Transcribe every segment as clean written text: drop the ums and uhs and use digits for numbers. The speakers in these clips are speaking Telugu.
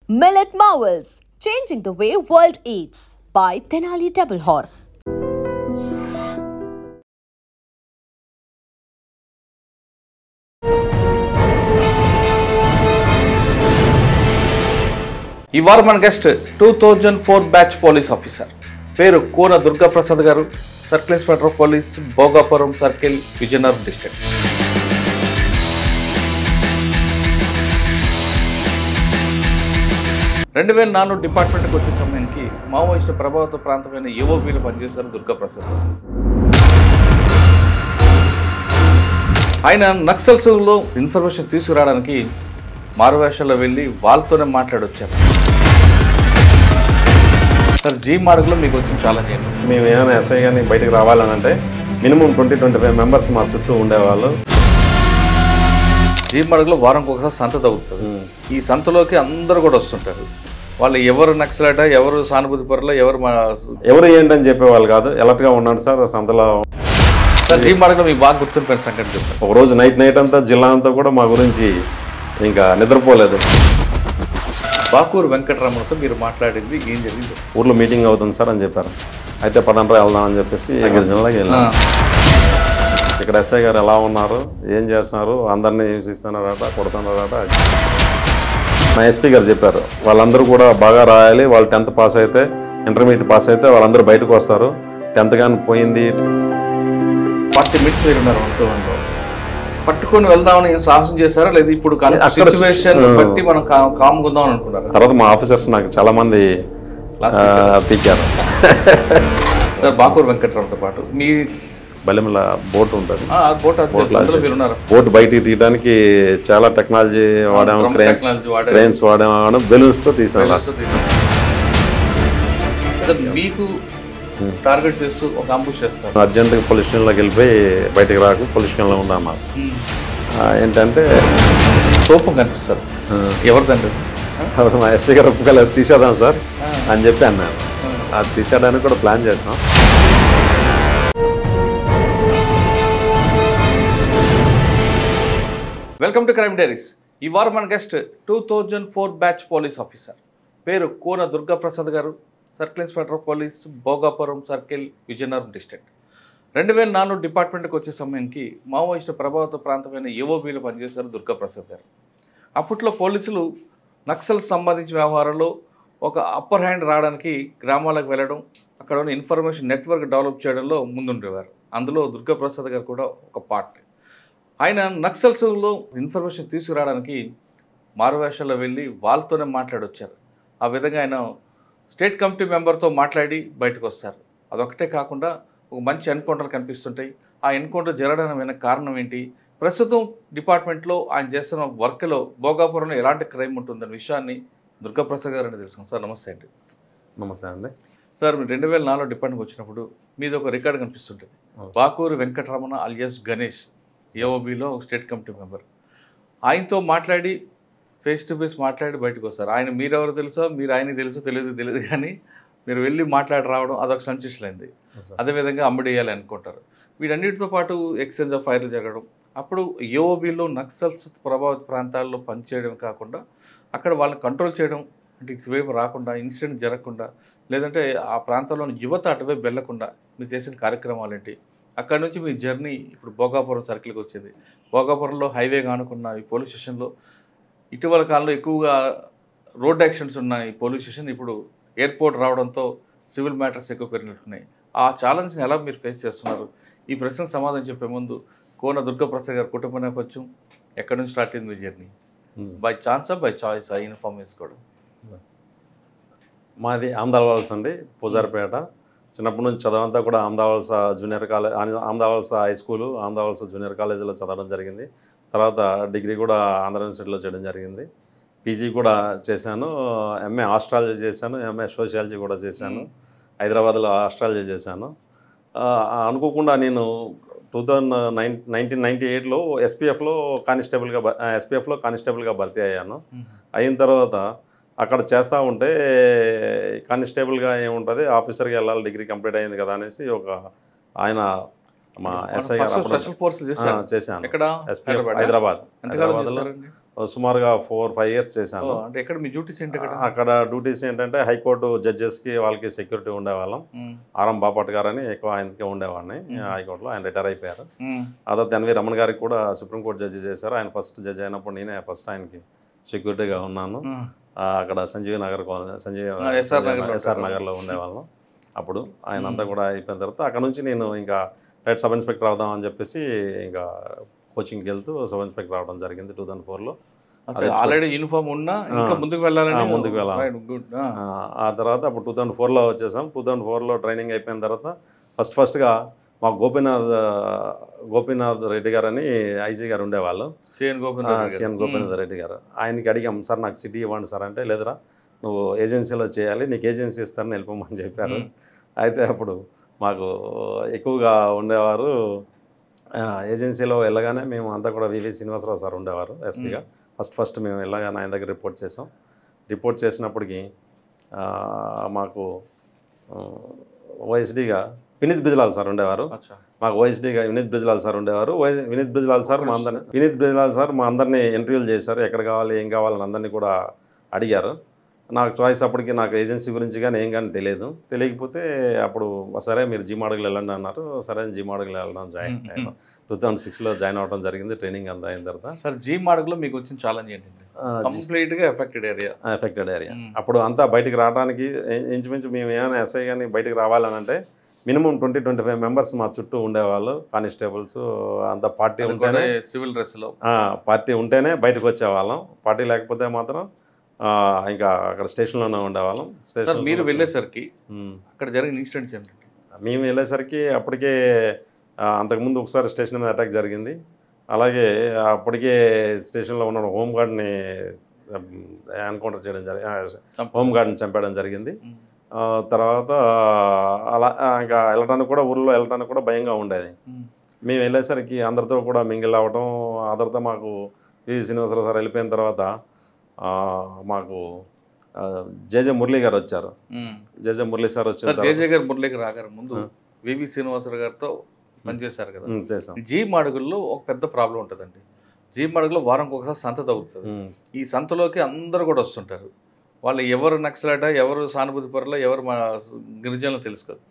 Millet Marvels, changing the way world eats by Tenali Double Horse. ఈ వారం మన గెస్ట్ 2004 బ్యాచ్ పోలీస్ ఆఫీసర్ పేరు కోన దుర్గా ప్రసాద్ గారు, circle inspector of police, Bhogapuram circle, Vizianagaram district. డిపార్ట్మెంట్కి వచ్చే సమయానికి మావోయిస్టు ప్రభావిత ప్రాంతమైన ఏఓబీలో పనిచేశారు దుర్గా ప్రసాద్ గారు. ఆయన నక్సల్స్లో ఇన్ఫర్మేషన్ తీసుకురావడానికి మారువేషాల్లో వెళ్ళి వాళ్ళతోనే మాట్లాడొచ్చారు. సార్, జీ మార్గ్లో మీకు వచ్చిన ఛాలెంజ్ ఏంటి? మేము ఏమైనా ఎస్ఐ కానీ బయటకు రావాలని అంటే మినిమం 20-25 మెంబర్స్ మా చుట్టూ ఉండేవాళ్ళు. జీ మార్గ్లో వారంకి ఒకసారి సంత తగ్గుతుంది. ఈ సంతలోకి అందరూ కూడా వస్తుంటారు. వాళ్ళు ఎవరు నక్సలట, ఎవరు సానుభూతి పరులో, ఎవరు ఏంటని చెప్పేవాళ్ళు కాదు. ఎలర్ట్గా ఉన్నాడు సార్ సంతలో. సార్, జీ మార్గ్లో మీకు బాగా గుర్తుండిపోయిన సంఘటన చెప్తారు. ఒకరోజు నైట్ అంతా జిల్లా అంతా కూడా మా గురించి ఇంకా నిద్రపోలేదు. బాకూరు వెంకటరమణతో మీరు మాట్లాడింది ఏం జరిగింది? ఊర్లో మీటింగ్ అవుతుంది సార్ అని చెప్పారు. అయితే పదండ్రా వెళ్దాం అని చెప్పేసి గిరిజనలోకి వెళ్ళాం. ఇక్కడ ఎస్ఐ గారు ఎలా ఉన్నారు, ఏం చేస్తున్నారు, అందరినీ హింసిస్తున్నారట, కొడుతున్నారట. మా ఎస్పీ గారు చెప్పారు వాళ్ళందరూ కూడా బాగా రాయాలి, వాళ్ళు 10th పాస్ అయితే, ఇంటర్మీడియట్ పాస్ అయితే వాళ్ళందరూ బయటకు వస్తారు. 10th కానీ పోయింది. 40 మినిట్స్ మీరు ఉన్నారు వంటలో. పట్టుకొని వెళ్దామని సాహసం చేశారా, లేదా ఇప్పుడు సిచ్యువేషన్ బట్టి మనం కామ్గుందాం అనుకున్నారు? తర్వాత మా ఆఫీసర్స్ నాకు చాలా మంది పీకారు. సార్, బాకూరు వెంకటరావుతో పాటు మీ బల్లెమల బోట్ ఉంటుంది. బోట్ బయటికి తీయడానికి చాలా టెక్నాలజీ వాడాము. క్రెయిన్స్ వాడాము, బెలూన్స్తో తీసాము. మీకు టార్గెట్ చేస్తూ ఒక అంబుష్ చేస్తారు. అర్జెంట్గా పోలీస్ స్టేషన్లోకి వెళ్ళిపోయి బయటకు రాకు, పోలీస్ స్టేషన్లో ఉన్నాము. ఏంటంటే సోపం కనిపిస్తారు. ఎవరిదండి? మా ఎస్పీ గారు ఒప్పుకోలేదు, తీసేద్దాం సార్ అని చెప్పి అన్నాను. అది తీసేయడానికి కూడా ప్లాన్ చేసాం. Welcome to crime diaries. ఈ వారం మన గెస్ట్ 2004 బ్యాచ్ పోలీస్ ఆఫీసర్ పేరు కోన దుర్గా ప్రసాద్ గారు, circle inspector of police, Bhogapuram circle, Vizianagaram district. 2004 డిపార్ట్మెంట్కి వచ్చే సమయానికి మావోయిస్టు ప్రభావిత ప్రాంతమైన ఏఓబీలో పనిచేశారు దుర్గా ప్రసాద్ గారు. అప్పట్లో పోలీసులు నక్సల్స్ సంబంధించిన వ్యవహారాల్లో ఒక అప్పర్ హ్యాండ్ రావడానికి గ్రామాలకు వెళ్ళడం, అక్కడ ఉన్న ఇన్ఫర్మేషన్ నెట్వర్క్ డెవలప్ చేయడంలో ముందుండేవారు. అందులో దుర్గా ప్రసాద్ గారు కూడా ఒక పార్ట్. ఆయన నక్సల్స్లో ఇన్ఫర్మేషన్ తీసుకురావడానికి మారువేషాల్లో వెళ్ళి వాళ్ళతోనే మాట్లాడొచ్చారు. ఆ విధంగా ఆయన స్టేట్ కమిటీ మెంబర్తో మాట్లాడి బయటకు వస్తారు. అదొకటే కాకుండా ఒక మంచి ఎన్కౌంటర్ కనిపిస్తుంటాయి. ఆ ఎన్కౌంటర్ జరగడానికి వెనక కారణం ఏంటి, ప్రస్తుతం డిపార్ట్మెంట్లో ఆయన చేస్తున్న వర్క్లో భోగాపురంలో ఎలాంటి క్రైమ్ ఉంటుందనే విషయాన్ని దుర్గా ప్రసాద్ గారు అని తెలుసుకున్నాం. సార్, నమస్తే అండి. నమస్తే అండి. సార్, మీరు 2004 డిపార్ట్మెంట్కి వచ్చినప్పుడు మీది ఒక రికార్డు కనిపిస్తుంటుంది. బాకూరు వెంకటరమణ అలియాస్ గణేష్, ఏఓబీలో స్టేట్ కమిటీ మెంబర్. ఆయనతో మాట్లాడి ఫేస్ టు ఫేస్ మాట్లాడి బయటకు వస్తారు. ఆయన మీరెవరు తెలుసో, మీరు ఆయనకి తెలుసో తెలియదు కానీ మీరు వెళ్ళి మాట్లాడి రావడం అదొక సంచిష్లైంది. అదేవిధంగా అమ్మడేయాలి అనుకుంటారు. వీటన్నిటితో పాటు ఎక్స్చేంజ్ ఆఫ్ ఫైర్లు జరగడం. అప్పుడు ఏఓబీలో నక్సల్స్ ప్రభావిత ప్రాంతాల్లో పనిచేయడం కాకుండా అక్కడ వాళ్ళని కంట్రోల్ చేయడం, అంటే ఇటువైపు రాకుండా, ఇన్సిడెంట్ జరగకుండా, లేదంటే ఆ ప్రాంతంలోని యువత అటువైపు వెళ్లకుండా మీరు చేసిన కార్యక్రమాలు ఏంటి? అక్కడ నుంచి మీ జర్నీ ఇప్పుడు భోగాపురం సర్కిల్కి వచ్చింది. భోగాపురంలో హైవే కానుకున్న ఈ పోలీస్ స్టేషన్లో ఇటీవల కాలంలో ఎక్కువగా రోడ్ యాక్సిడెంట్స్ ఉన్న ఈ పోలీస్ స్టేషన్ ఇప్పుడు ఎయిర్పోర్ట్ రావడంతో సివిల్ మ్యాటర్స్ ఎక్కువ పెరిగినట్టున్నాయి. ఆ ఛాలెంజ్ని ఎలా మీరు ఫేస్ చేస్తున్నారు? ఈ ప్రశ్నకు సమాధానం చెప్పే ముందు కోన దుర్గా ప్రసాద్ గారు కుటుంబ నేపథ్యం, ఎక్కడి నుంచి స్టార్ట్ అయింది మీ జర్నీ? బై ఛాన్సా బై చాయిస్ ఇన్ఫార్మ్ చేసుకోవడం? మాది ఆమదాలవలస అండి, పూజారిపేట. చిన్నప్పటి నుంచి చదవంతా కూడా Amadavalasa junior college, Amadavalasa high school, Amadavalasa junior కాలేజీలో చదవడం జరిగింది. తర్వాత డిగ్రీ కూడా ఆంధ్ర యూనివర్సిటీలో చేయడం జరిగింది. పీజీ కూడా చేశాను, ఎంఏ ఆస్ట్రాలజీ చేశాను, ఎంఏ సోషియాలజీ కూడా చేశాను. హైదరాబాద్లో ఆస్ట్రాలజీ చేశాను. అనుకోకుండా నేను 1998లో ఎస్పీఎఫ్లో కానిస్టేబుల్గా భర్తీ అయ్యాను. అయిన తర్వాత అక్కడ చేస్తూ ఉంటే కానిస్టేబుల్గా ఏముంటుంది, ఆఫీసర్గా వెళ్ళాలి, డిగ్రీ కంప్లీట్ అయింది కదా అనేసి ఒక ఆయన మా ఎస్ఐ గారు స్పెషల్ ఫోర్స్ చేశాను. హైదరాబాద్లో సుమారుగా 4-5 ఇయర్స్ చేశాను. అంటే ఎక్కడ మీ డ్యూటీస్ ఏంటి అక్కడ? అక్కడ డ్యూటీస్ ఏంటంటే హైకోర్టు జడ్జెస్కి వాళ్ళకి సెక్యూరిటీ ఉండేవాళ్ళం. ఆర్ఎం బాపట్ గారని ఎక్కువ ఆయనకే ఉండేవాడిని హైకోర్టులో. ఆయన రిటైర్ అయిపోయారు. ఆ తర్వాత ఎన్వి రమణ గారికి కూడా సుప్రీంకోర్టు జడ్జి చేశారు. ఆయన ఫస్ట్ జడ్జి అయినప్పుడు నేనే ఫస్ట్ ఆయనకి సెక్యూరిటీగా ఉన్నాను. అక్కడ సంజీవ్ ఎస్ఆర్ నగర్లో ఉండేవాళ్ళం. అప్పుడు ఆయన అంతా కూడా అయిపోయిన తర్వాత అక్కడ నుంచి నేను ఇంకా డైరెక్ట్ సబ్ ఇన్స్పెక్టర్ అవుదామని చెప్పేసి ఇంకా కోచింగ్కి వెళ్తూ సబ్ ఇన్స్పెక్టర్ రావడం జరిగింది 2004లో. ఆల్రెడీ యూనిఫామ్ ఉన్నా ఇంకా ముందుకు వెళ్ళాలని ముందుకు వెళ్ళాలి. ఆ తర్వాత అప్పుడు 2004లో వచ్చేసాం. 2004లో ట్రైనింగ్ అయిపోయిన తర్వాత ఫస్ట్గా మా గోపీనాథ్ రెడ్డి గారు అని ఐజీ గారు ఉండేవాళ్ళు. సిఎన్ గోపీనాథ్ రెడ్డి గారు. ఆయనకి అడిగాం, సార్ నాకు సిటీ ఇవ్వండి సార్ అంటే, లేదురా నువ్వు ఏజెన్సీలో చేయాలి, నీకు ఏజెన్సీ ఇస్తారని వెళ్ళిపోమని చెప్పారు. అయితే అప్పుడు మాకు ఎక్కువగా ఉండేవారు ఏజెన్సీలో వెళ్ళగానే మేము అంతా కూడా వివి శ్రీనివాసరావు సార్ ఉండేవారు ఎస్పీగా. ఫస్ట్ మేము వెళ్ళగానే ఆయన దగ్గర రిపోర్ట్ చేసాం. రిపోర్ట్ చేసినప్పటికీ మాకు ఓఎస్డీగా వినీత్ బిజ్లాల్ సార్ ఉండేవారు. మాకు ఓఎస్డీగా వినీత్ బిజ్లాల్ సార్ ఉండేవారు. వినీత్ బిజ్లాల్ సార్ మా అందరినీ ఇంటర్వ్యూలు చేశారు. ఎక్కడ కావాలి ఏం కావాలని అందరినీ కూడా అడిగారు. నాకు చాయిస్ అప్పటికి నాకు ఏజెన్సీ గురించి కానీ ఏం కానీ తెలియకపోతే అప్పుడు సరే మీరు జీమాడుగులు వెళ్ళండి అన్నారు. సరే జీమాడుగులు వెళ్ళడం జాయిన్ 2006లో జాయిన్ అవ్వడం జరిగింది. ట్రైనింగ్ అంతా అయిన తర్వాత సార్ జీమాడుగులో మీకు వచ్చిన ఛాలెంజ్ ఏంటంటే కంప్లీట్గా ఎఫెక్టెడ్ ఏరియా. అప్పుడు అంతా బయటికి రావడానికి ఇంచుమించు మేము ఏమైనా ఎస్ఐ కానీ బయటికి రావాలని అంటే మినిమం 20-25 మెంబర్స్ మా చుట్టూ ఉండేవాళ్ళు. కానిస్టేబుల్స్ అంతా పార్టీ ఉంటేనే సివిల్ డ్రెస్లో పార్టీ ఉంటేనే బయటకు వచ్చేవాళ్ళం. పార్టీ లేకపోతే మాత్రం ఇంకా అక్కడ స్టేషన్లోనే ఉండేవాళ్ళం. మీరు వెళ్ళేసరికి అక్కడ జరిగిన ఇన్సిడెంట్స్ ఏంటంటే, మేము వెళ్ళేసరికి అప్పటికే అంతకుముందు ఒకసారి స్టేషన్ మీద అటాక్ జరిగింది. అలాగే అప్పటికే స్టేషన్లో ఉన్న హోంగార్డ్ని ఎన్కౌంటర్ చేయడం జరిగింది, హోంగార్డ్ని చంపేయడం జరిగింది. తర్వాత అలా ఇంకా వెళ్ళడానికి కూడా ఊళ్ళో వెళ్ళడానికి కూడా భయంగా ఉండేది. మేము వెళ్ళేసరికి అందరితో కూడా మింగిల్ అవ్వటం, అందరితో మాకు వి శ్రీనివాసరావు సార్ వెళ్ళిపోయిన తర్వాత మాకు జేజే మురళీ గారు వచ్చారు. జేజే మురళీ సార్ వచ్చారు. జేజే గారు మురళీకి రాగారు ముందు వివి శ్రీనివాసరావు గారితో పనిచేశారు కదా. చేసాం. జీమాడుగుల్లో ఒక పెద్ద ప్రాబ్లం ఉంటుందండి. జీమాడుగులో వారంకి ఒకసారి సంత తగ్గుతుంది. ఈ సంతలోకి అందరూ కూడా వస్తుంటారు. వాళ్ళు ఎవరు నక్సలట, ఎవరు సానుభూతి పరులో, ఎవరు మా గిరిజనులు తెలుసుకోదు.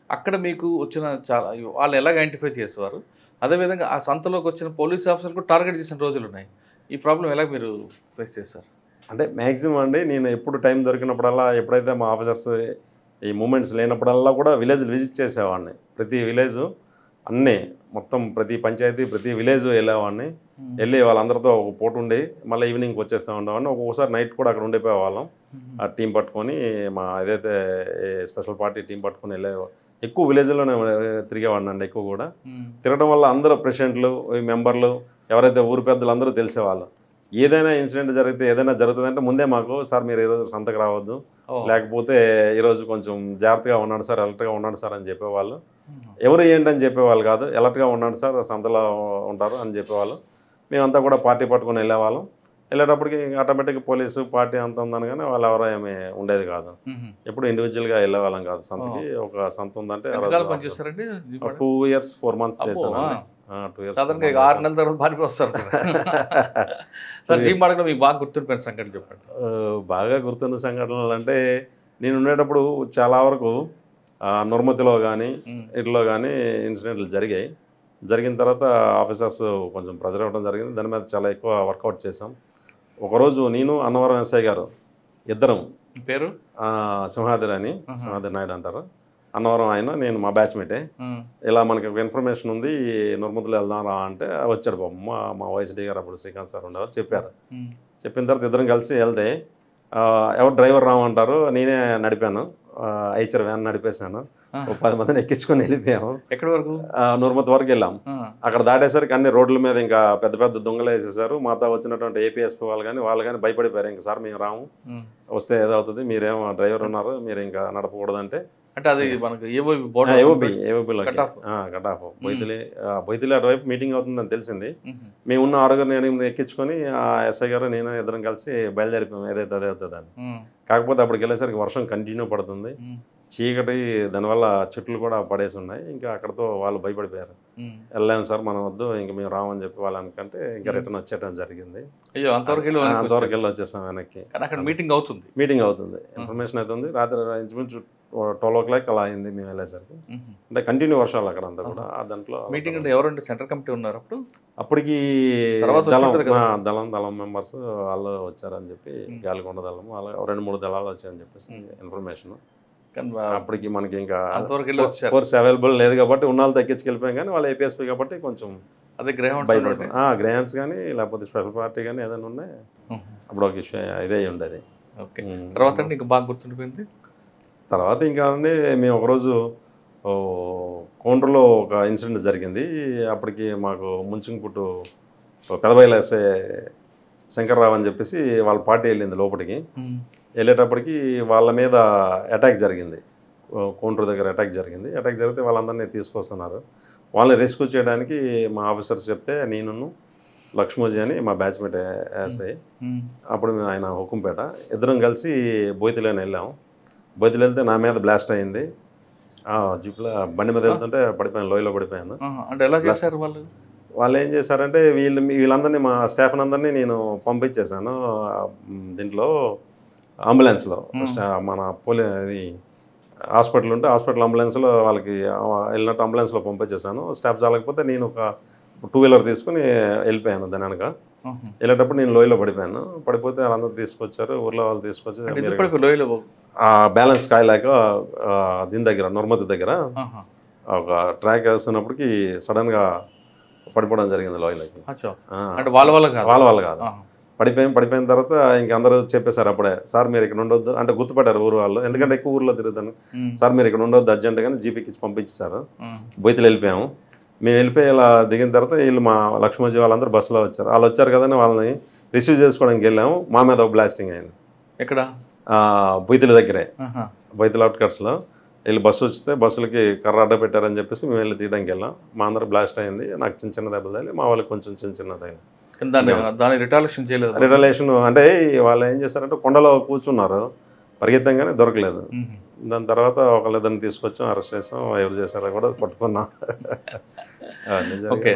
అక్కడ మీకు వచ్చిన చాలా వాళ్ళు ఎలాగ ఐడెంటిఫై చేసేవారు. అదేవిధంగా ఆ సంతలోకి వచ్చిన పోలీస్ ఆఫీసర్ కూడా టార్గెట్ చేసిన రోజులు ఉన్నాయి. ఈ ప్రాబ్లం ఎలా మీరు ఫేస్ చేస్తారు? అంటే మ్యాక్సిమం అండి నేను ఎప్పుడు టైం దొరికినప్పుడల్లా, ఎప్పుడైతే మా ఆఫీసర్స్ ఈ మూమెంట్స్ లేనప్పుడల్లా కూడా విలేజ్లు విజిట్ చేసేవాడిని. ప్రతి విలేజ్ అన్నీ మొత్తం ప్రతి పంచాయతీ ప్రతి విలేజ్ వెళ్ళేవాడిని. వెళ్ళి వాళ్ళందరితో ఒక పూట ఉండి మళ్ళీ ఈవినింగ్కి వచ్చేస్తూ ఉండేవాడిని. ఒక్కొక్కసారి నైట్ కూడా అక్కడ ఉండిపోయేవాళ్ళం. ఆ టీం పట్టుకొని మా ఏదైతే స్పెషల్ పార్టీ టీం పట్టుకొని ఎక్కువ విలేజ్లోనే తిరిగేవాడిని అండి. ఎక్కువ కూడా తిరగడం వల్ల అందరూ ప్రెసిడెంట్లు, మెంబర్లు, ఎవరైతే ఊరు పెద్దలు అందరూ తెలిసేవాళ్ళు. ఏదైనా ఇన్సిడెంట్ జరిగితే ఏదైనా జరుగుతుందంటే ముందే మాకు, సార్ మీరు ఈరోజు సంతకు రావద్దు, లేకపోతే ఈరోజు కొంచెం జాగ్రత్తగా ఉన్నాడు సార్, అలర్ట్గా ఉన్నాడు సార్ అని చెప్పేవాళ్ళు. ఎవరు ఏంటని చెప్పేవాళ్ళు కాదు, అలర్ట్గా ఉన్నాడు సార్, సంతలో ఉంటారు అని చెప్పేవాళ్ళు. మేమంతా కూడా పార్టీ పట్టుకొని వెళ్ళేవాళ్ళం. వెళ్ళేటప్పటికి ఆటోమేటిక్గా పోలీసు పార్టీ అంత ఉందని కానీ వాళ్ళు ఎవరో ఏమి ఉండేది కాదు. ఎప్పుడు ఇండివిజువల్గా వెళ్ళేవాళ్ళం కాదు సంతకి. ఒక సంత ఉందంటే 2 years 4 months చేశాను. 2 years 6 నెలల తర్వాత పార్టీకి వస్తారు. జీమాడుగులో మీకు బాగా గుర్తుండిపోయిన సంఘటన చెప్పండి. బాగా గుర్తున్న సంఘటనలు అంటే నేను ఉండేటప్పుడు చాలా వరకు నుర్మతిలో కానీ ఇట్లో కానీ ఇన్సిడెంట్లు జరిగిన తర్వాత ఆఫీసర్స్ కొంచెం ప్రెజర్ అవ్వడం జరిగింది. దాని మీద చాలా ఎక్కువ వర్కౌట్ చేసాం. ఒకరోజు నేను అన్నవరం ఎస్ఐ గారు ఇద్దరం, పేరు సింహాద్రి నాయుడు అంటారు, అన్నవరం ఆయన, నేను మా బ్యాచ్మేటే. ఇలా మనకి ఒక ఇన్ఫర్మేషన్ ఉంది నుర్మతిలో వెళ్దాం రా అంటే వచ్చాడు బాబు. మా ఓఎస్డీ గారు అప్పుడు శ్రీకాంత్ సార్ ఉండేవారు. చెప్పిన తర్వాత ఇద్దరం కలిసి వెళ్తే ఎవరు డ్రైవర్ రామంటారు, నేనే నడిపాను. Eicher van నడిపేశాను. 10 మందిని ఎక్కించుకొని వెళ్ళిపోయాము. ఎక్కడి వరకు? నుర్మతి వరకు వెళ్ళాం. అక్కడ దాటేసరికి అన్ని రోడ్ల మీద ఇంకా పెద్ద పెద్ద దొంగలు వేసేసారు. మాతో వచ్చినటువంటి ఏపీఎస్పీ వాళ్ళు కానీ భయపడిపోయారు. ఇంకా సార్ మేము రాము, వస్తే ఏదవుతుంది, మీరేమో డ్రైవర్ ఉన్నారు, మీరు ఇంకా నడపకూడదంటే. అంటే అది మనకు ఏఓబీలో కట్ ఆఫ్ బొయ్తిలి అటువైపు మీటింగ్ అవుతుందని తెలిసింది. మేము ఉన్న 6 ఎక్కించుకొని ఎస్ఐ గారు నేను ఇద్దరం కలిసి బయలుదేరిపోయాం. ఏదైతే అదే అవుతుందని. కాకపోతే అప్పటికి వెళ్ళేసరికి వర్షం కంటిన్యూ పడుతుంది, చీకటి, దానివల్ల చెట్లు కూడా పడేసి ఉన్నాయి. ఇంకా అక్కడతో వాళ్ళు భయపడిపోయారు. వెళ్ళాము సార్ మనం వద్దు ఇంక మేము రామని చెప్పి వాళ్ళనికంటే ఇంకా రిటర్న్ వచ్చేయడం జరిగింది. అయ్యో, అంతవరకు అంతవరకు వెళ్ళి వచ్చేసాం వెనక్కి. అక్కడ మీటింగ్ అవుతుంది, ఇన్ఫర్మేషన్ అవుతుంది. రాత్రి ఇంచుమించు 12 o'clock అలా అయింది మేము వెళ్ళేసరికి. అంటే కంటిన్యూ వర్షాలు అక్కడ అంతా కూడా. దాంట్లో మీటింగ్ అంటే ఎవరంటే సెంట్రల్ కమిటీ ఉన్నారు అప్పటికి దళం మెంబర్స్ వాళ్ళు వచ్చారని చెప్పి, గాలికొండ దళం వాళ్ళ 2-3 దళాలు వచ్చాయని చెప్పేసి ఇన్ఫర్మేషన్. అప్పటికి మనకి ఇంకా ఫోర్స్ అవైలబుల్ లేదు కాబట్టి ఉన్నాళ్ళు తగ్గించుకెళ్ళిపోయాం. కానీ వాళ్ళు ఏపీఎస్పీ కాబట్టి కొంచెం అదే గ్రౌండ్స్ కానీ లేకపోతే స్పెషల్ పార్టీ కానీ ఏదైనా ఉన్నాయి. అప్పుడు ఒక ఇష్యూ ఇదే ఉండేది. తర్వాత ఇంకా బాగా గుర్తుండిపోయింది. తర్వాత ఇంకా మేము ఒకరోజు కోండ్రలో ఒక ఇన్సిడెంట్ జరిగింది. అప్పటికి మాకు ముంచింగ్పుట్టు పెదబయలేసే శంకర్రావు అని చెప్పేసి వాళ్ళ పార్టీ వెళ్ళింది లోపలికి. వెళ్ళేటప్పటికి వాళ్ళ మీద అటాక్ జరిగింది, కోండ్రు దగ్గర అటాక్ జరిగింది. అటాక్ జరిగితే వాళ్ళందరినీ తీసుకొస్తున్నారు. వాళ్ళని రెస్క్యూ చేయడానికి మా ఆఫీసర్స్ చెప్తే నేను లక్ష్మోజీ అని మా బ్యాచ్మేట్ ఎస్ఐ, అప్పుడు మేము ఆయన హుకుంపేట ఇద్దరం కలిసి బోయితిలేని వెళ్ళాము. బోయితిలో వెళ్తే నా మీద బ్లాస్ట్ అయింది. జీప్లో బండి మీద వెళ్తుంటే పడిపోయాను, లోయలో పడిపోయాను. అంటే ఎలా చేశారు వాళ్ళు ఏం చేశారంటే వీళ్ళందరినీ మా స్టాఫ్ అందరినీ నేను పంపించేశాను దీంట్లో అంబులెన్స్లో. మన హాస్పిటల్ ఉంటే హాస్పిటల్ అంబులెన్స్లో వాళ్ళకి వెళ్ళినట్టు అంబులెన్స్లో పంపించేశాను. స్టాఫ్ చాలకపోతే నేను ఒక 2-wheeler తీసుకుని వెళ్ళిపోయాను. దాని వెనక వెళ్ళేటప్పుడు నేను లోయలో పడిపోయాను. పడిపోతే వాళ్ళందరూ తీసుకొచ్చారు, ఊర్లో వాళ్ళు తీసుకొచ్చి బ్యాలెన్స్ కాయలేక దీని దగ్గర నర్మతి దగ్గర ఒక ట్రాక్ వేస్తున్నప్పటికి సడన్గా పడిపోవడం జరిగింది లోయలోకి. వాళ్ళ వల్ల కాదు, పడిపోయిన తర్వాత ఇంకందరూ చెప్పేశారు అప్పుడే, సార్ మీరు ఇక్కడ ఉండొద్దు అంటే గుర్తుపట్టారు ఊరు వాళ్ళు, ఎందుకంటే ఎక్కువ ఊర్లో తిరుగుతాను. సార్ మీరు ఇక్కడ ఉండొద్దు అర్జెంట్గానే జీపీకి పంపించేశారు. బొయ్యిలు వెళ్ళిపోయాము. మేము వెళ్ళిపోయి ఇలా దిగిన తర్వాత వీళ్ళు మా లక్ష్మోజీ వాళ్ళందరూ బస్సులో వచ్చారు. వాళ్ళు వచ్చారు కదని వాళ్ళని రిసీవ్ చేసుకోవడానికి వెళ్ళాము. మా మీద ఒక బ్లాస్టింగ్ అయింది. ఎక్కడ? బొయ్యిల దగ్గరే, బొయ్యిల అవుట్కట్స్లో. వీళ్ళు బస్సు వస్తే బస్సులకి కర్ర అడ్డ పెట్టారని చెప్పేసి మేము వెళ్ళి తీయడానికి వెళ్ళాం. మా అందరూ బ్లాస్ట్ అయింది. నాకు చిన్న దెబ్బలు తగిలి, మా వాళ్ళకి కొంచెం చిన్న తగిలి. రిటలేషన్ అంటే వాళ్ళు ఏం చేశారంటే కొండలో కూర్చున్నారు, పరిగెత్తంగానే దొరకలేదు. దాని తర్వాత ఒకళ్ళిద్దరిని తీసుకొచ్చాం, అరెస్ట్ చేసాం. ఎవరు చేశారో కూడా పట్టుకున్నాం.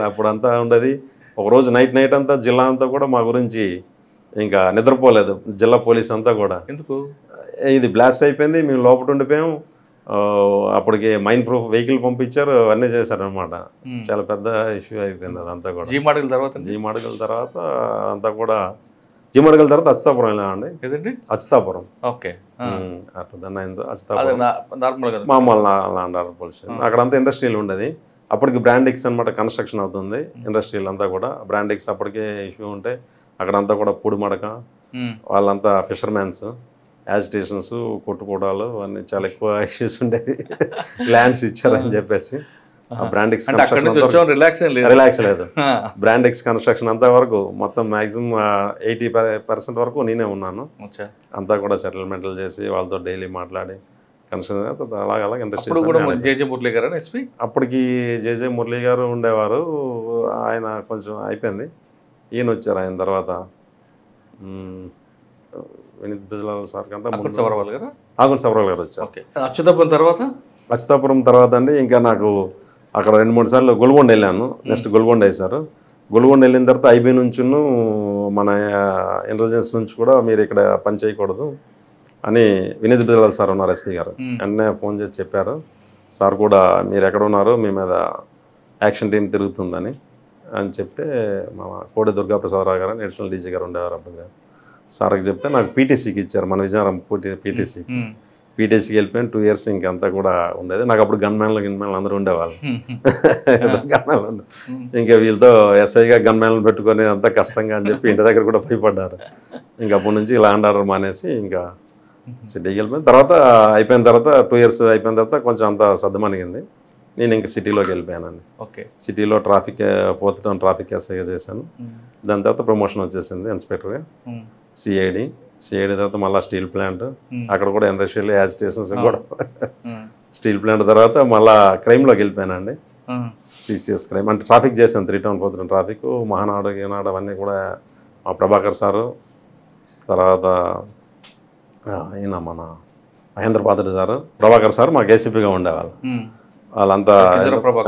అప్పుడంతా ఉండదు. ఒకరోజు నైట్ అంతా జిల్లా అంతా కూడా మా గురించి ఇంకా నిద్రపోలేదు, జిల్లా పోలీస్ అంతా కూడా. ఎందుకు? ఇది బ్లాస్ట్ అయిపోయింది, మేము లోపల ఉండిపోయాం. అప్పటికి మైన్ ప్రూఫ్ వెహికల్ పంపించారు, అన్నీ చేశారనమాట. చాలా పెద్ద ఇష్యూ అయిపోయింది అదంతా కూడా. జీమాడుగుల తర్వాత అంతా కూడా జీమాడుగుల తర్వాత అచ్యుతాపురం వెళ్ళామండి. అచ్యుతాపురం అట్లా దాన్ని అయిందో అచ్యుతాపురం మామూలు లాండార్ పోలీస్ స్టేషన్. అక్కడంతా ఇండస్ట్రియల్ ఉండేది. అప్పటికి బ్రాండిక్స్ అనమాట కన్స్ట్రక్షన్ అవుతుంది ఇండస్ట్రియల్ అంతా కూడా. బ్రాండిక్స్ అప్పటికే ఇష్యూ ఉంటే అక్కడంతా కూడా పూడి మడక, వాళ్ళంతా ఫిషర్మ్యాన్స్, యాజిటేషన్స్, కొట్టుకోవడాలు అన్నీ చాలా ఎక్కువ ఇష్యూస్ ఉండేవి. ల్యాండ్స్ ఇచ్చారని చెప్పేసి బ్రాండిక్స్ రిలాక్స్ లేదు. బ్రాండిక్స్ కన్స్ట్రక్షన్ అంతా వరకు మొత్తం మ్యాక్సిమం 80% వరకు నేనే ఉన్నాను. అంతా కూడా సెటిల్మెంట్లు చేసి వాళ్ళతో డైలీ మాట్లాడి కన్స్ట్రక్షన్ అలాగ ఇండస్ట్రీ. అప్పటికి జేజే మురళీ గారు ఉండేవారు, ఆయన కొంచెం అయిపోయింది. ఈయన వచ్చారు ఆయన తర్వాత, వినీత్ బిజ్లాల్ సార్ కంటే ఆకుల సబర్వాల్ గారు వచ్చారు. అచ్యుతాపురం తర్వాత అండి ఇంకా నాకు అక్కడ 2-3 సార్లు గొల్గొండ వెళ్ళాను. నెక్స్ట్ గొల్గొండ వేశారు. గొల్గొండ వెళ్ళిన తర్వాత ఐబీ నుంచి మన ఇంటెలిజెన్స్ నుంచి కూడా మీరు ఇక్కడ పని చేయకూడదు అని వినీత్ బిజ్లాల్ సార్ ఉన్నారు, ఎస్పీ గారు. వెంటనే ఫోన్ చేసి చెప్పారు, సార్ కూడా మీరు ఎక్కడ ఉన్నారు, మీ మీద యాక్షన్ టీం తిరుగుతుందని అని చెప్తే మా కోడి దుర్గాప్రసాదరావు గారు నేషనల్ డీజీ గారు ఉండేవారు అప్పుడు. సార్కి చెప్తే నాకు పీటీసీకి ఇచ్చారు, మన విజయనగరం పీటీసీకి వెళ్ళిపోయాను. 2 years ఇంకంతా కూడా ఉండేది. నాకు అప్పుడు గన్మ్యాన్లు అందరూ ఉండేవాళ్ళు. ఇంకా వీళ్ళతో ఎస్ఐగా గన్మ్యాన్లు పెట్టుకొని అంతా కష్టంగా అని చెప్పి ఇంటి దగ్గర కూడా భయపడ్డారు. ఇంకా అప్పటి నుంచి ల్యాండ్ ఆర్డర్ మానేసి ఇంకా సిటీకి వెళ్ళిపోయిన తర్వాత అయిపోయిన తర్వాత 2 years అయిపోయిన తర్వాత కొంచెం అంతా సర్దుమణిగింది. నేను ఇంకా సిటీలోకి వెళ్ళిపోయానండి. సిటీలో ఫోర్త్ టౌన్ ట్రాఫిక్ ఎస్ఐగా చేశాను. దాని తర్వాత ప్రమోషన్ వచ్చేసింది ఇన్స్పెక్టర్గా. సిఐడి తర్వాత మళ్ళీ స్టీల్ ప్లాంట్, అక్కడ కూడా ఇండస్ట్రియల్ యాజిటేషన్స్ కూడా. స్టీల్ ప్లాంట్ తర్వాత మళ్ళీ క్రైమ్లోకి వెళ్ళిపోయానండి. సిసిఎస్ క్రైమ్ అంటే ట్రాఫిక్ చేశాను. 3 town 4 town ట్రాఫిక్, మహానాడు ఈనాడు అవన్నీ కూడా మా ప్రభాకర్ సారు, తర్వాత ఈయన మన మహేంద్ర పాత్రుడు సారు, ప్రభాకర్ సార్ మాకు ఏసీపీగా ఉండేవాళ్ళు. వాళ్ళంతా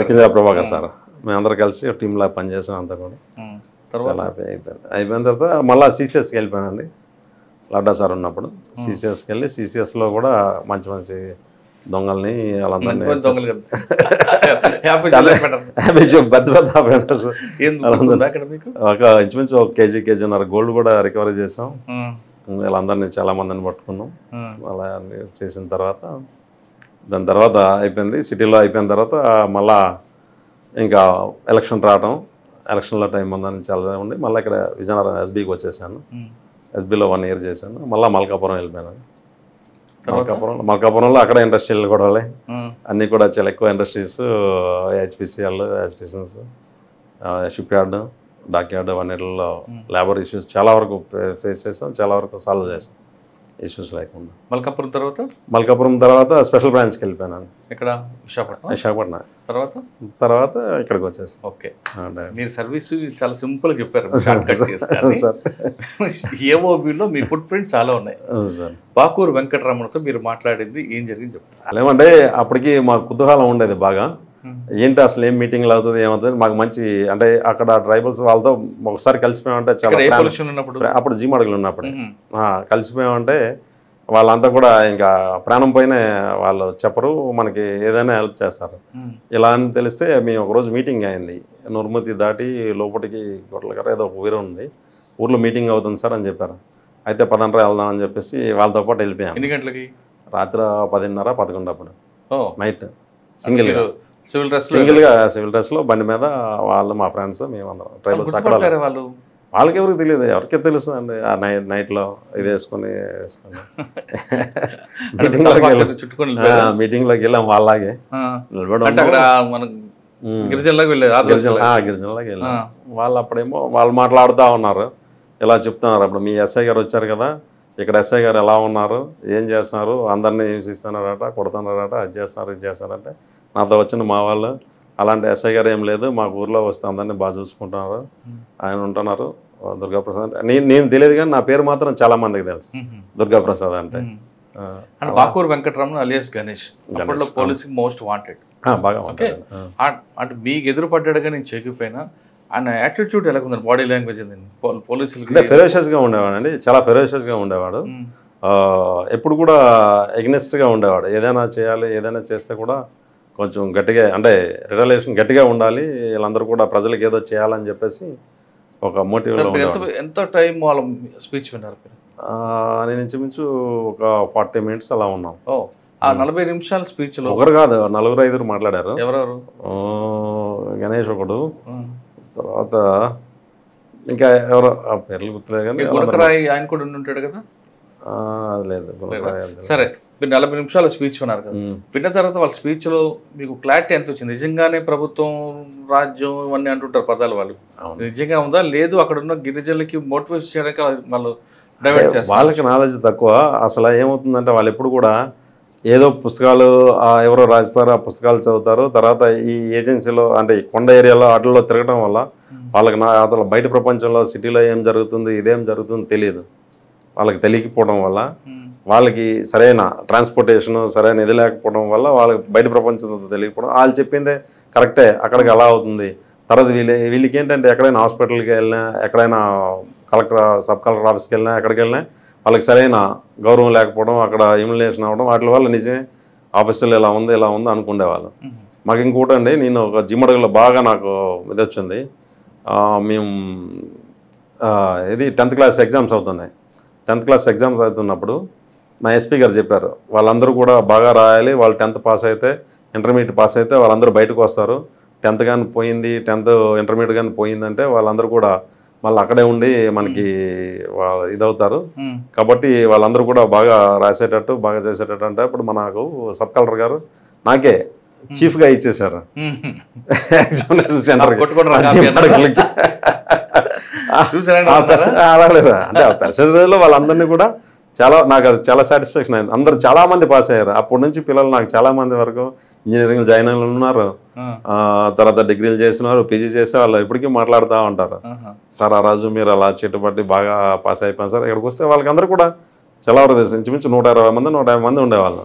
కింజరా ప్రభాకర్ సార్ మేమందరం కలిసి ఒక టీంలా పనిచేసాం అంతా కూడా. తర్వాత చాలా హ్యాపీ అయిపోయిన తర్వాత మళ్ళీ సీసీఎస్కి వెళ్ళిపోయానండి. లడ్డా సార్ ఉన్నప్పుడు సీసీఎస్కి వెళ్ళి సీసీఎస్లో కూడా మంచి మంచి దొంగల్ని వాళ్ళందరినీ పెద్ద పెద్ద ఆపరేటర్స్ ఒక ఇంచుమించు ఒక కేజీన్నర గోల్డ్ కూడా రికవరీ చేసాం. వీళ్ళందరినీ చాలా మందిని పట్టుకున్నాం. అలా చేసిన తర్వాత దాని తర్వాత అయిపోయింది. సిటీలో అయిపోయిన తర్వాత మళ్ళా ఇంకా ఎలక్షన్ రావటం, ఎలక్షన్లో టైం ఉందని చాలా ఉండి మళ్ళీ ఇక్కడ విజయనగరం ఎస్బీకి వచ్చేసాను. ఎస్బీలో 1 year చేశాను. మళ్ళీ మల్కాపురం వెళ్ళిపోయాను. మల్కాపురంలో అక్కడ ఇండస్ట్రియల్ కూడా అన్నీ కూడా చాలా ఎక్కువ industries, HPCL, stations, shipyard, dockyard అవన్నిటిలో లేబర్ ఇష్యూస్ చాలా వరకు ఫేస్ చేసాం, చాలా వరకు సాల్వ్ చేసాం ఇష్యూస్ లేకుండా. మల్కాపురం తర్వాత స్పెషల్ బ్రాంచ్కి వెళ్ళిపోయాను. ఇక్కడ విశాఖపట్నం తర్వాత ఇక్కడికి వచ్చేసి. ఓకే, మీరు సర్వీస్ చాలా సింపుల్గా చెప్పారు. ఏఓబిలో మీ ఫుట్ ప్రింట్ చాలా ఉన్నాయి. బాకూరు వెంకటరమణతో మీరు మాట్లాడింది ఏం జరిగింది చెప్తారు? ఏమంటే అప్పటికి మాకు కుతూహలం ఉండేది బాగా. ఏంటి అసలు ఏం మీటింగ్లు అవుతుంది ఏమవుతుంది మాకు మంచి అంటే అక్కడ ట్రైబల్స్ వాళ్ళతో ఒకసారి కలిసిపోయామంటే చాలా అప్పుడు జీమడుగులు ఉన్నప్పుడు కలిసిపోయామంటే వాళ్ళంతా కూడా ఇంకా ప్రాణం పైన వాళ్ళు చెప్పరు, మనకి ఏదైనా హెల్ప్ చేస్తారు. ఇలా అని తెలిస్తే మేము ఒకరోజు మీటింగ్ అయింది. నుర్మతి దాటి లోపలికి గొడవలకర ఏదో ఒక ఊరు ఉంది, ఊర్లో మీటింగ్ అవుతుంది సార్ అని చెప్పారు. అయితే 10 వెళ్దాం అని చెప్పేసి వాళ్ళతో పాటు వెళ్ళిపోయాం. ఎన్ని గంటలకి? రాత్రి 10:30, 11 అప్పుడు నైట్ సివిల్ డ్రెస్లో బండి మీద వాళ్ళు మా ఫ్రెండ్స్ మేమందరం ట్రైబల్స్ అక్కడ. వాళ్ళకి ఎవరికి తెలియదు, ఎవరికే తెలుస్తుంది అండి. ఆ నైట్లో ఇది వేసుకొని మీటింగ్లోకి వెళ్ళాం. వాళ్ళలాగే గిరిజనలోకి వెళ్ళాం. వాళ్ళు అప్పుడేమో వాళ్ళు మాట్లాడుతూ ఉన్నారు, ఇలా చెప్తున్నారు. అప్పుడు మీ ఎస్ఐ గారు వచ్చారు కదా, ఇక్కడ ఎస్ఐ గారు ఎలా ఉన్నారు, ఏం చేస్తున్నారు, అందరినీ హింసిస్తున్నారట, కొడుతున్నారట, అది చేస్తున్నారు ఇది చేస్తారంటే నాతో వచ్చిన మా వాళ్ళు అలాంటి ఎస్ఐ గారు ఏం లేదు, మాకు ఊర్లో వస్తే అందరినీ బాగా చూసుకుంటున్నారు, ఆయన ఉంటున్నారు దుర్గాప్రసాద్. నేను తెలియదు కానీ నా పేరు మాత్రం చాలా మందికి తెలుసు, దుర్గాప్రసాద్ అంటే. బాకూరు వెంకటరమణ అలియాస్ గణేష్ అప్పట్లో పోలీసింగ్ మోస్ట్ వాంటెడ్ బాగా. ఓకే, అంటే మీకు ఎదురుపడ్డాడుగా నేను చెక్కిపోయినా ఆయన యాటిట్యూడ్ ఎలా ఉంది, బాడీ లాంగ్వేజ్ పోలీసులు ఫెరోషియస్గా ఉండేవాడు అండి, చాలా ఫెరోషియస్గా ఉండేవాడు. ఎప్పుడు కూడా ఎగ్నెస్ట్గా ఉండేవాడు. ఏదైనా చేయాలి, ఏదైనా చేస్తే కూడా కొంచెం గట్టిగా అంటే రిలేషన్ గట్టిగా ఉండాలి, వీళ్ళందరూ కూడా ప్రజలకు ఏదో చేయాలని చెప్పేసి ఒక మోటివ్లో. ఎంత టైం వాళ్ళ స్పీచ్ విన్నారు? నేను ఇంచుమించు ఒక 40 minutes అలా ఉన్నాం. ఆ 40 నిమిషాల స్పీచ్లో ఒకరు కాదు 4-5 మాట్లాడారు. ఎవరెవరు? గణేష్ ఒకడు, తర్వాత ఇంకా ఎవరో పేర్లు గుర్తులేదు కానీ గుణకరాయ్ ఆయన కూడా ఉంటాడు కదా. లేదు సరే, మీరు 40 నిమిషాల స్పీచ్ విన్నారు కదా, విన్న తర్వాత వాళ్ళ స్పీచ్లో మీకు క్లారిటీ ఎంత వచ్చింది? నిజంగానే ప్రభుత్వం రాజ్యం ఇవన్నీ అంటుంటారు పదాలు, వాళ్ళు నిజంగా ఉందా లేదు అక్కడ ఉన్న గిరిజనులకి మోటివేట్ చేయడానికి వాళ్ళు డైవర్ట్ చేస్తారు? వాళ్ళకి నాలెడ్జ్ తక్కువ. అసలు ఏమవుతుందంటే వాళ్ళు ఎప్పుడు కూడా ఏదో పుస్తకాలు ఎవరో రాస్తారు, ఆ పుస్తకాలు చదువుతారు. తర్వాత ఈ ఏజెన్సీలో అంటే కొండ ఏరియాలో వాటిల్లో తిరగడం వల్ల వాళ్ళకి అసలు బయట ప్రపంచంలో సిటీలో ఏం జరుగుతుంది, ఇదేం జరుగుతుంది తెలియదు. వాళ్ళకి తెలియకపోవడం వల్ల, వాళ్ళకి సరైన ట్రాన్స్పోర్టేషన్ సరైన ఇది లేకపోవడం వల్ల వాళ్ళకి బయట ప్రపంచంతో తెలియకపోవడం. వాళ్ళు చెప్పిందే కరెక్టే, అక్కడికి అలా అవుతుంది. తర్వాత వీళ్ళకి ఏంటంటే ఎక్కడైనా హాస్పిటల్కి వెళ్ళినా, ఎక్కడైనా సబ్ కలెక్టర్ ఆఫీస్కి వెళ్ళినా, ఎక్కడికి వెళ్ళినా వాళ్ళకి సరైన గౌరవం లేకపోవడం, అక్కడ ఇమ్యులేషన్ అవ్వడం, వాటి వల్ల నిజమే ఆఫీసులో ఇలా ఉంది అనుకునేవాళ్ళు. మాకు ఇంకోటి అండి, నేను ఒక జిమ్మడుగులో బాగా నాకు ఇది వచ్చింది. మేము ఇది 10th class ఎగ్జామ్స్ అవుతున్నాయి. 10th class ఎగ్జామ్స్ అవుతున్నప్పుడు మా ఎస్పీ గారు చెప్పారు, వాళ్ళందరూ కూడా బాగా రాయాలి, వాళ్ళు 10th పాస్ అయితే, ఇంటర్మీడియట్ పాస్ అయితే వాళ్ళందరూ బయటకు వస్తారు. 10th కానీ పోయింది, 10th ఇంటర్మీడియట్ కానీ పోయిందంటే వాళ్ళందరూ కూడా మళ్ళీ అక్కడే ఉండి మనకి ఇదవుతారు. కాబట్టి వాళ్ళందరూ కూడా బాగా రాసేటట్టు, బాగా చేసేటట్టు అంటే అప్పుడు మనకు సబ్ కలెక్టర్ గారు నాకే చీఫ్గా ఇచ్చేసారు ఎగ్జామినేషన్ సెంటర్కి. అలాగలేదా అంటే ఆ పర్సెంటేజ్లో వాళ్ళందరినీ కూడా నాకు అది చాలా సాటిస్ఫాక్షన్ అయింది. అందరూ చాలా మంది పాస్ అయ్యారు. అప్పటి నుంచి పిల్లలు నాకు చాలా మంది వరకు ఇంజనీరింగ్ జాయిన్ అయిన ఉన్నారు, తర్వాత డిగ్రీలు చేస్తున్నారు, పీజీ చేసే వాళ్ళు ఇప్పటికీ మాట్లాడుతూ ఉంటారు. సార్ ఆ రోజు మీరు అలా చెట్టుబట్టి బాగా పాస్ అయిపోయారు సార్. ఇక్కడికి వస్తే వాళ్ళకి అందరూ కూడా చాలా వరకు తెలుసు. ఇంచుమించు 120 మంది 150 మంది ఉండేవాళ్ళు.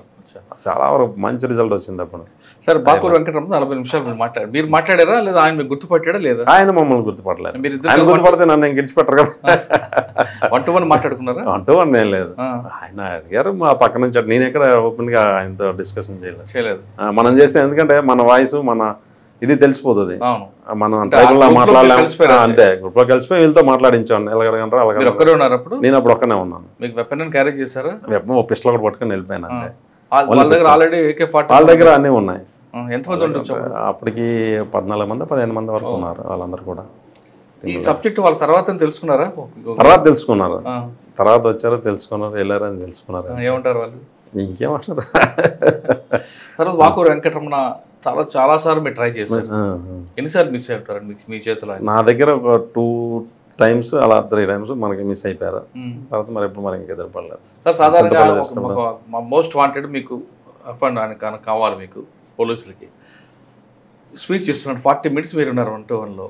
చాలా వరకు మంచి రిజల్ట్ వచ్చింది అప్పుడు. సార్ బాకూరు వెంకటరమణ 40 నిమిషాలు మీరు మాట్లాడారా లేదా ఆయన మీకు గుర్తుపట్టాడా లేదా? ఆయన మమ్మల్ని గుర్తుపట్టలేదు. ఆయన గుర్తుపడితే నన్ను గెలిచిపెట్టరు కదా. 1-to-1 మాట్లాడుకున్నారా? 1-to-1 ఏం లేదు. ఆయన అడిగారు మా పక్క నుంచి, నేను ఎక్కడ ఓపెన్గా ఆయనతో డిస్కషన్ చేయలేదు. మనం చేస్తే ఎందుకంటే మన వాయిస్ మన ఇది తెలిసిపోతుంది. మనం ట్రైబుల్లో మాట్లాడలేము అంతే. గ్రూప్ లో కలిసిపోయి వీళ్ళతో మాట్లాడించాను. ఎలాగంటారు అలాగే. నేను అప్పుడు ఒక్కనే ఉన్నాను. మీకు వెపన్ క్యారీ చేశారా? వెపన్ పిస్టల్ కూడా పట్టుకొని వెళ్ళిపోయాను అంతే. వాళ్ళ దగ్గర అన్నీ ఉన్నాయి. ఎంతమంది ఉండొచ్చు అప్పటికి? 14 మంది 15 మంది వరకు ఉన్నారు. వాళ్ళందరూ కూడా ఈ సబ్జెక్ట్ వాళ్ళ తర్వాత తెలుసుకున్నారా? తర్వాత తెలుసుకున్నారు. తర్వాత వచ్చారో తెలుసుకున్నారు, వెళ్ళారు అని తెలుసుకున్నారు. ఏమంటారు వాళ్ళు? ఇంకేమంటారు? తర్వాత బాకూరు వెంకటరమణ చాలా సార్లు మీరు ట్రై చేశారు. ఎన్నిసార్లు మిస్ అవుతారండి మీ చేతిలో? నా దగ్గర ఒక 2 times అలా 3 times మనకి మిస్ అయిపోయారు. తర్వాత మరి ఎప్పుడు మనకి ఎదురుపడలేదు. సార్ సాధారణంగా మోస్ట్ వాంటెడ్ మీకు కావాలి, మీకు పోలీసులకి స్పీచ్ ఇస్తున్నాడు. 40 minutes మీరు ఉన్నారు 1-to-1లో.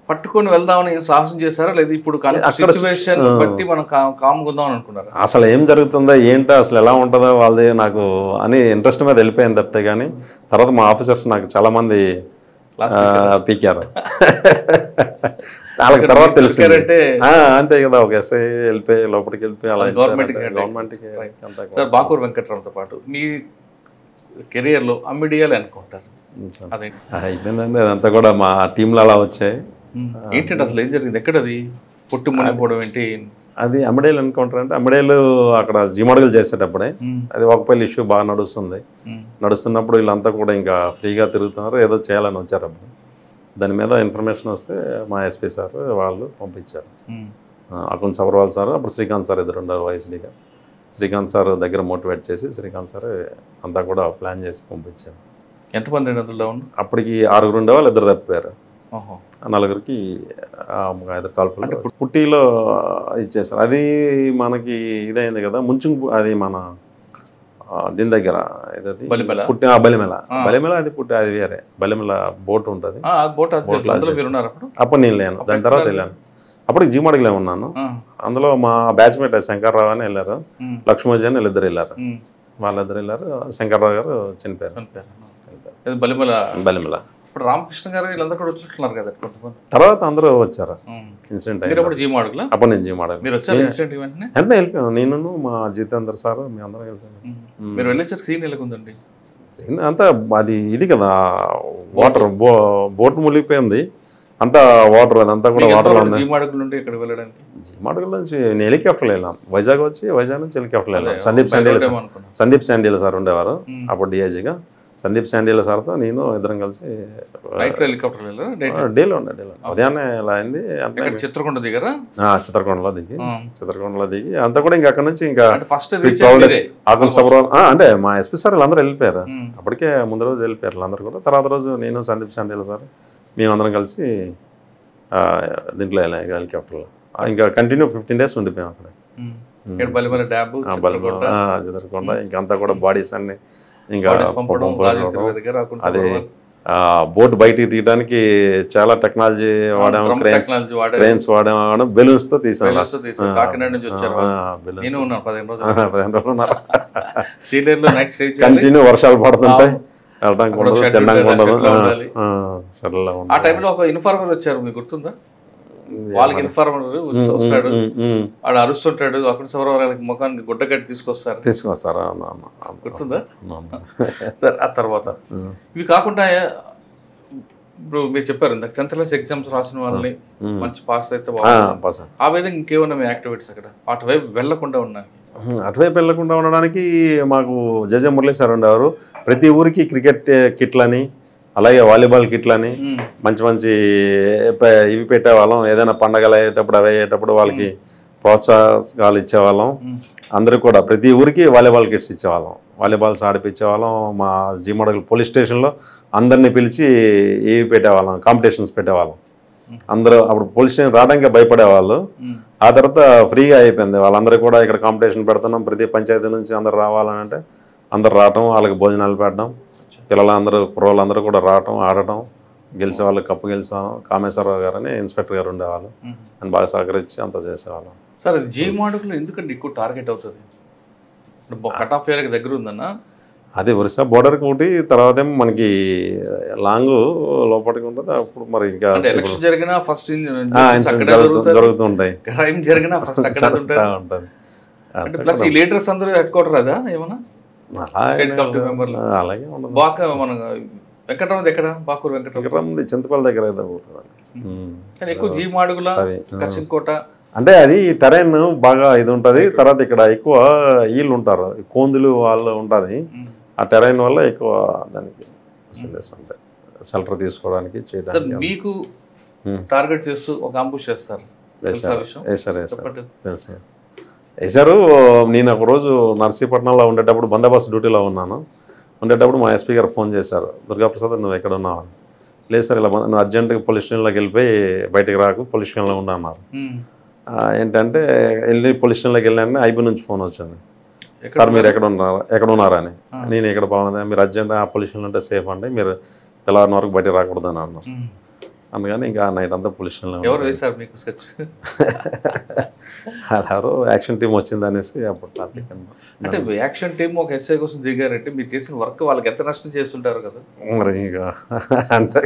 పట్టుకొని వెళ్దామని సాహసం చేశారా లేదా ఇప్పుడు సిచ్యువేషన్ బట్టి మనం కామ్గా ఉందామని అనుకున్నారా? అసలు ఏం జరుగుతుందో ఏంటో అసలు ఎలా ఉంటుందో వాళ్ళది నాకు అని ఇంట్రెస్ట్ మీద వెళ్ళిపోయింది తప్పితే. కానీ తర్వాత మా ఆఫీసర్స్ నాకు చాలా మంది పీకారు. వాళ్ళకి తర్వాత తెలిసిందంటే అంతే కదా, ఒక ఎస్ఐ వెళ్ళిపోయి లోపలికి వెళ్ళిపోయి అలా గవర్నమెంట్కి. సార్ బాకూరు వెంకటరమణతో పాటు మీ కెరియర్లో అమ్మిడియాలు అనుకుంటారు అయిపోయిందండి. అదంతా కూడా మా టీంలో అలా వచ్చాయి. ఏంటంటే అసలు ఏం జరిగింది? ఎక్కడది పుట్టి మునిగిపోవడం ఏంటి? అది అమ్మడేలు ఎన్కౌంటర్ అంటే అమ్మడేలు అక్కడ జీమడుగులు చేసేటప్పుడే అది ఒకపల్లి ఇష్యూ బాగా నడుస్తున్నప్పుడు వీళ్ళంతా కూడా ఇంకా ఫ్రీగా తిరుగుతున్నారు, ఏదో చేయాలని వచ్చారు. అప్పుడు దాని మీద ఇన్ఫర్మేషన్ వస్తే మా ఎస్పీ సార్ వాళ్ళు పంపించారు. అకున్ సబర్వాల్ సార్, అప్పుడు శ్రీకాంత్ సార్ ఇద్దరు ఉన్నారు వైఎస్డీగా. శ్రీకాంత్ సార్ దగ్గర మోటివేట్ చేసి శ్రీకాంత్ సార్ అంతా కూడా ప్లాన్ చేసి పంపించారు. ఎంతమంది అందులో? అప్పటికి 6 ఉండేవాళ్ళు, 2 తప్పిపోయారు. 4కి 5 కాల్పులు పుట్టిలో ఇచ్చేసారు. అది మనకి ఇదైంది కదా ముంచు. అది మన దీని దగ్గర పుట్టి బలిమెల అది పుట్టి అది వేరే బలిమెల బోట్ ఉంటుంది. అప్పుడు నేను లేను, దాని తర్వాత వెళ్ళాను. అప్పుడు జీమడుగులే ఉన్నాను. అందులో మా బ్యాచ్మేట్ శంకర్రావు అని వెళ్ళారు, లక్ష్మోజీ అని వీళ్ళిద్దరు వెళ్ళారు. వాళ్ళిద్దరు వెళ్ళారు. శంకర్రావు గారు చనిపోయారు బలిమెల. ఇప్పుడు రామకృష్ణ గారు వీళ్ళందరూ కూడా వచ్చుంటున్నారు కదా తర్వాత అందరూ వచ్చారు. ఇన్సిడెంట్ అప్పుడు నేను జీమాడుగు వెంటనే వెళ్ళిపోయాను. నేను మా జితేందర్ సార్ మీ అందరం కలిసి మీరు వెళ్ళేసరికి సీన్ ఎలాగుందండి? సీన్ అంతా అది ఇది కదా, వాటర్ బోట్ మునిగిపోయింది అంతా వాటర్. అదంతా కూడా వాటర్ ఉంది. జీమాడుగుల నుండి ఎక్కడికి వెళ్ళడానికి? జీమాడుగుల నుంచి నేను హెలికాప్టర్లో వెళ్ళాను. వైజాగ్ నుంచి హెలికాప్టర్లో వెళ్ళాను. సందీప్ శాండిల్ సార్ ఉండేవారు అప్పుడు డిఐజీగా. సందీప్ శాండిల్ సార్తో నేను ఇద్దరం కలిసి డేలో ఉదయాన్నే ఇలా అయింది. చిత్రకొండ దిగారా? చిత్రకొండలో దిగి అంతా కూడా ఇంకా అక్కడ నుంచి ఇంకా ఆకుల సబర్వాల్ అంటే మా ఎస్పీ సార్ వీళ్ళందరూ వెళ్ళిపోయారు. అప్పటికే ముందు రోజు వెళ్ళిపోయారు వీళ్ళందరూ కూడా. తర్వాత రోజు నేను సందీప్ శాండిల్ సార్ మేమందరం కలిసి దీంట్లో వెళ్ళాం హెలికాప్టర్లో. ఇంకా కంటిన్యూ 15 days ఉండిపోయాం అక్కడ. చిత్రకొండ ఇంకంతా కూడా బాడీస్ అన్ని ఇంకా అది బోట్ బయటికి తీయడానికి చాలా టెక్నాలజీ వాడాము. క్రెయిన్స్ వాడాము, బెలూన్స్ తో తీసాము. కంటిన్యూ వర్షాలు పడుతుంటాయి, వెళ్ళడానికి ఉండదు, తినడానికి ఉండదు. ఆ టైంలో ఒక ఇన్ఫార్మర్ వచ్చారు, మీకు గుర్తుందా? వాళ్ళకి ఇన్ఫార్మర్ వస్తాడు, వాడు అరుస్తుంటాడు, అక్కడ సౌరవరాలకి ముఖానికి గుడ్డ కట్టి తీసుకొస్తారు. గుర్తుందా సార్? ఆ తర్వాత ఇవి కాకుండా ఇప్పుడు మీరు చెప్పారు ఇందాక 10th class ఎగ్జామ్స్ రాసిన వాళ్ళని మంచి పాస్ అయితే ఆ విధంగా ఇంకేమన్నా మీ యాక్టివిటీస్ అక్కడ అటువైపు వెళ్లకుండా ఉన్నాయి? అటువైపు వెళ్లకుండా ఉండడానికి మాకు జజ మురళీ సార్ ఉండేవారు. ప్రతి ఊరికి క్రికెట్ కిట్లని అలాగే వాలీబాల్ కిట్లని మంచి మంచి ఇవి పెట్టేవాళ్ళం. ఏదైనా పండగలు అయ్యేటప్పుడు అవి అయ్యేటప్పుడు వాళ్ళకి ప్రోత్సాహాలు ఇచ్చేవాళ్ళం. అందరూ కూడా ప్రతి ఊరికి వాలీబాల్ కిట్స్ ఇచ్చేవాళ్ళం, వాలీబాల్స్ ఆడిపించేవాళ్ళం. మా జీమడుగుల పోలీస్ స్టేషన్లో అందరినీ పిలిచి ఇవి పెట్టేవాళ్ళం, కాంపిటీషన్స్ పెట్టేవాళ్ళం. అందరూ అప్పుడు పోలీస్ స్టేషన్ రావడానికి భయపడేవాళ్ళు. ఆ తర్వాత ఫ్రీగా అయిపోయింది. వాళ్ళందరూ కూడా ఇక్కడ కాంపిటీషన్ పెడుతున్నాం, ప్రతి పంచాయతీ నుంచి అందరు రావాలని అంటే అందరు రావటం, వాళ్ళకి భోజనాలు పెట్టడం, పిల్లలందరూ కుర్రోళ్ళందరూ కూడా రావటం, ఆడటం, గెలిచే వాళ్ళు కప్పు గెలిచేవాళ్ళం. కామేశ్వరరావు గారు అని ఇన్స్పెక్టర్ గారు ఉండేవాళ్ళు, అని బాగా సహకరించి అంతా చేసేవాళ్ళం. సార్ అది జీమడుగులో ఎందుకంటే ఎక్కువ టార్గెట్ అవుతుంది? కట్ ఆఫ్ ఏరియాకి దగ్గర ఉందన్నా అది ఒరిస్సా బోర్డర్కి ఒకటి, తర్వాత ఏమో మనకి లాంగ్ లోపలికి ఉంటుంది. అప్పుడు మరి ఇంకా ఎలక్షన్ జరిగినా ఫస్ట్ జరుగుతుంటాయి, క్రైమ్ జరిగినా ఫస్ట్ అక్కడ ఉంటుంది. అంటే ప్లస్ ఈ లీడర్స్ అందరూ హెడ్ క్వార్టర్ అదా ఏమన్నా అలాగే ఉండదు. బాగా మన వెంకటరామది ఎక్కడ? బాకూరు వెంకటరామది చింతపల్లి దగ్గర కానీ ఎక్కువ జీమాడుగుల కసింకోట అంటే అది టెరైన్ బాగా ఇది ఉంటుంది. తర్వాత ఇక్కడ ఎక్కువ వీళ్ళు ఉంటారు, కోందులు వాళ్ళు ఉంటుంది. ఆ టెరైన్ వల్ల ఎక్కువ దానికి ఉంటాయి, షెల్టర్ తీసుకోవడానికి చేయడానికి. మీకు టార్గెట్ చేస్తూ ఒక అంబుష్ చేస్తారు. తెలుసు వేసారు. నేను ఒక రోజు నర్సీపట్నంలో ఉండేటప్పుడు బందోబస్తు డ్యూటీలో ఉండేటప్పుడు మా ఎస్పీ గారు ఫోన్ చేశారు, దుర్గాప్రసాద్ నువ్వు ఎక్కడ ఉన్నావు? లేదు సార్ ఇలా నువ్వు అర్జెంటుగా పోలీస్ స్టేషన్లోకి వెళ్ళిపోయి బయటకు రాకు, పోలీస్ స్టేషన్లో ఉన్నా అన్నారు. ఏంటంటే పోలీస్ స్టేషన్లోకి వెళ్ళాను, ఐబీ నుంచి ఫోన్ వచ్చింది, సార్ మీరు ఎక్కడ ఉన్నారని. నేను ఎక్కడ బాగుంది, మీరు అర్జెంట్ ఆ పోలీస్ స్టేషన్లో ఉంటే సేఫ్ అండి, మీరు తెల్లవారిన వరకు బయటకు రాకూడదు అని అన్నారు. అందుకని ఇంకా నైట్ అంతా పోలీస్ స్టేషన్లో ఎవరో యాక్షన్ టీం వచ్చింది అనేసి అప్పుడు టాపిక్ అన్నమాట. అంటే యాక్షన్ టీం ఒక ఎస్ఐ కోసం దిగారంటే మీరు చేసిన వర్క్ వాళ్ళకి ఎంత నష్టం చేస్తుంటారు కదా మరి. ఇక అంటే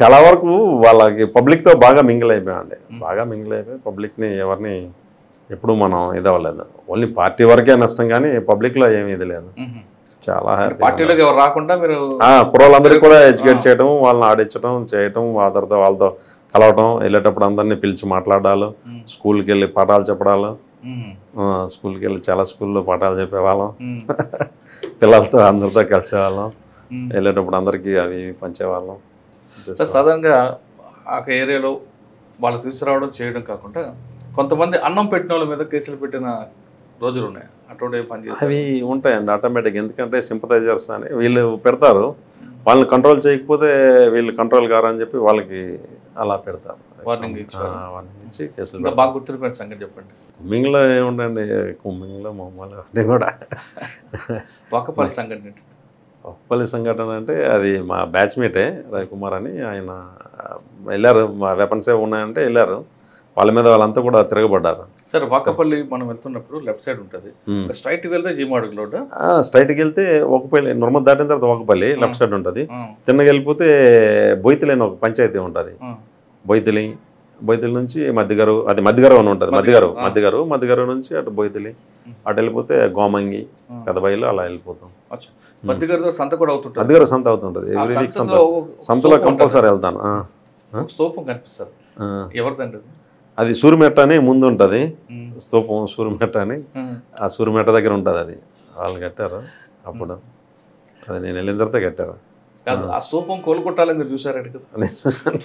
చాలా వరకు వాళ్ళకి పబ్లిక్తో బాగా మింగిల్ అయిపోయామండి, పబ్లిక్ని ఎవరిని ఎప్పుడు మనం ఇది అవ్వలేదు. ఓన్లీ పార్టీ వరకే నష్టం కానీ పబ్లిక్లో ఏమీ ఇది లేదు. చాలా పార్టీలోకి ఎవరు రాకుండా మీరు కుర్రోళ్ళందరికీ కూడా ఎడ్యుకేట్ చేయడం, వాళ్ళని ఆడించడం చేయటం, వాళ్ళతో కలవటం, వెళ్ళేటప్పుడు అందరినీ పిలిచి మాట్లాడాలి, స్కూల్కి వెళ్ళి పాఠాలు చెప్పడాలు, స్కూల్కి వెళ్ళి చాలా స్కూల్లో పాఠాలు చెప్పేవాళ్ళం, పిల్లలతో అందరితో కలిసేవాళ్ళం, వెళ్ళేటప్పుడు అందరికీ అవి పంచేవాళ్ళం. సాధారణంగా ఆ ఏరియాలో వాళ్ళు తీసుకురావడం చేయడం కాకుండా కొంతమంది అన్నం పెట్టిన వాళ్ళ మీద కేసులు పెట్టిన రోజులు ఉన్నాయి. అటువంటి పని అవి ఉంటాయండి ఆటోమేటిక్. ఎందుకంటే సింపథైజర్స్ అని వీళ్ళు పెడతారు, వాళ్ళని కంట్రోల్ చేయకపోతే వీళ్ళు కంట్రోల్ కారని చెప్పి వాళ్ళకి అలా పెడతారు. వార్నింగ్ ఇచ్చి కేసులు బాగా గుర్తుపెట్టిన సంగతి చెప్పండి. కుమ్మింగ్లో ఏముండండి, కుమ్మింగ్లో మామూలు అన్నీ కూడా. వాకపల్లి సంఘటన వాకపల్లి సంఘటన అంటే అది మా బ్యాచ్మేటే రవికుమార్ అని, ఆయన వెళ్ళారు, మా వెపన్స్ ఏ ఉన్నాయంటే వెళ్ళారు, వాళ్ళ మీద వాళ్ళంతా కూడా తిరగబడ్డారు. సరే వాకపల్లి మనం వెళ్తున్నప్పుడు లెఫ్ట్ సైడ్ ఉంటుంది, స్ట్రైట్కి వెళ్తే జీమాడుగు రోడ్, స్ట్రైట్కి వెళ్తే ఒకపల్లి నిర్మల్ దాటిన తర్వాత ఒకపల్లి లెఫ్ట్ సైడ్ ఉంటుంది. తిన్నగా వెళ్ళిపోతే బొయ్తిలి అని ఒక పంచాయతీ ఉంటుంది. బొయ్తిలి నుంచి మధ్యగారు, అది మధ్యగారు అని ఉంటుంది, మధ్యగారు నుంచి అటు బొయ్తిలి, అటు వెళ్ళిపోతే గోమంగి పెదబైలు అలా వెళ్ళిపోతాం. మధ్యగారు సంత కూడా అవుతుంటుంది, మధ్యగారు సంత అవుతుంటుంది. ఎవ్రీ వీక్ సంతలో కంపల్సరీ వెళ్తాను. స్తూపం కనిపిస్తారు, ఎవరిదండి అది? సూర్యమెట్ట అని ముందు ఉంటుంది స్తూపం, సూర్యమెట్ట అని, ఆ సూర్యమెట్ట దగ్గర ఉంటుంది. అది వాళ్ళు కట్టారు అప్పుడు, అది నేను వెళ్ళిన తర్వాత కట్టారు. ఆ స్తూపం కోలుకొట్టాలని మీరు చూసారు? నేను చూసాను.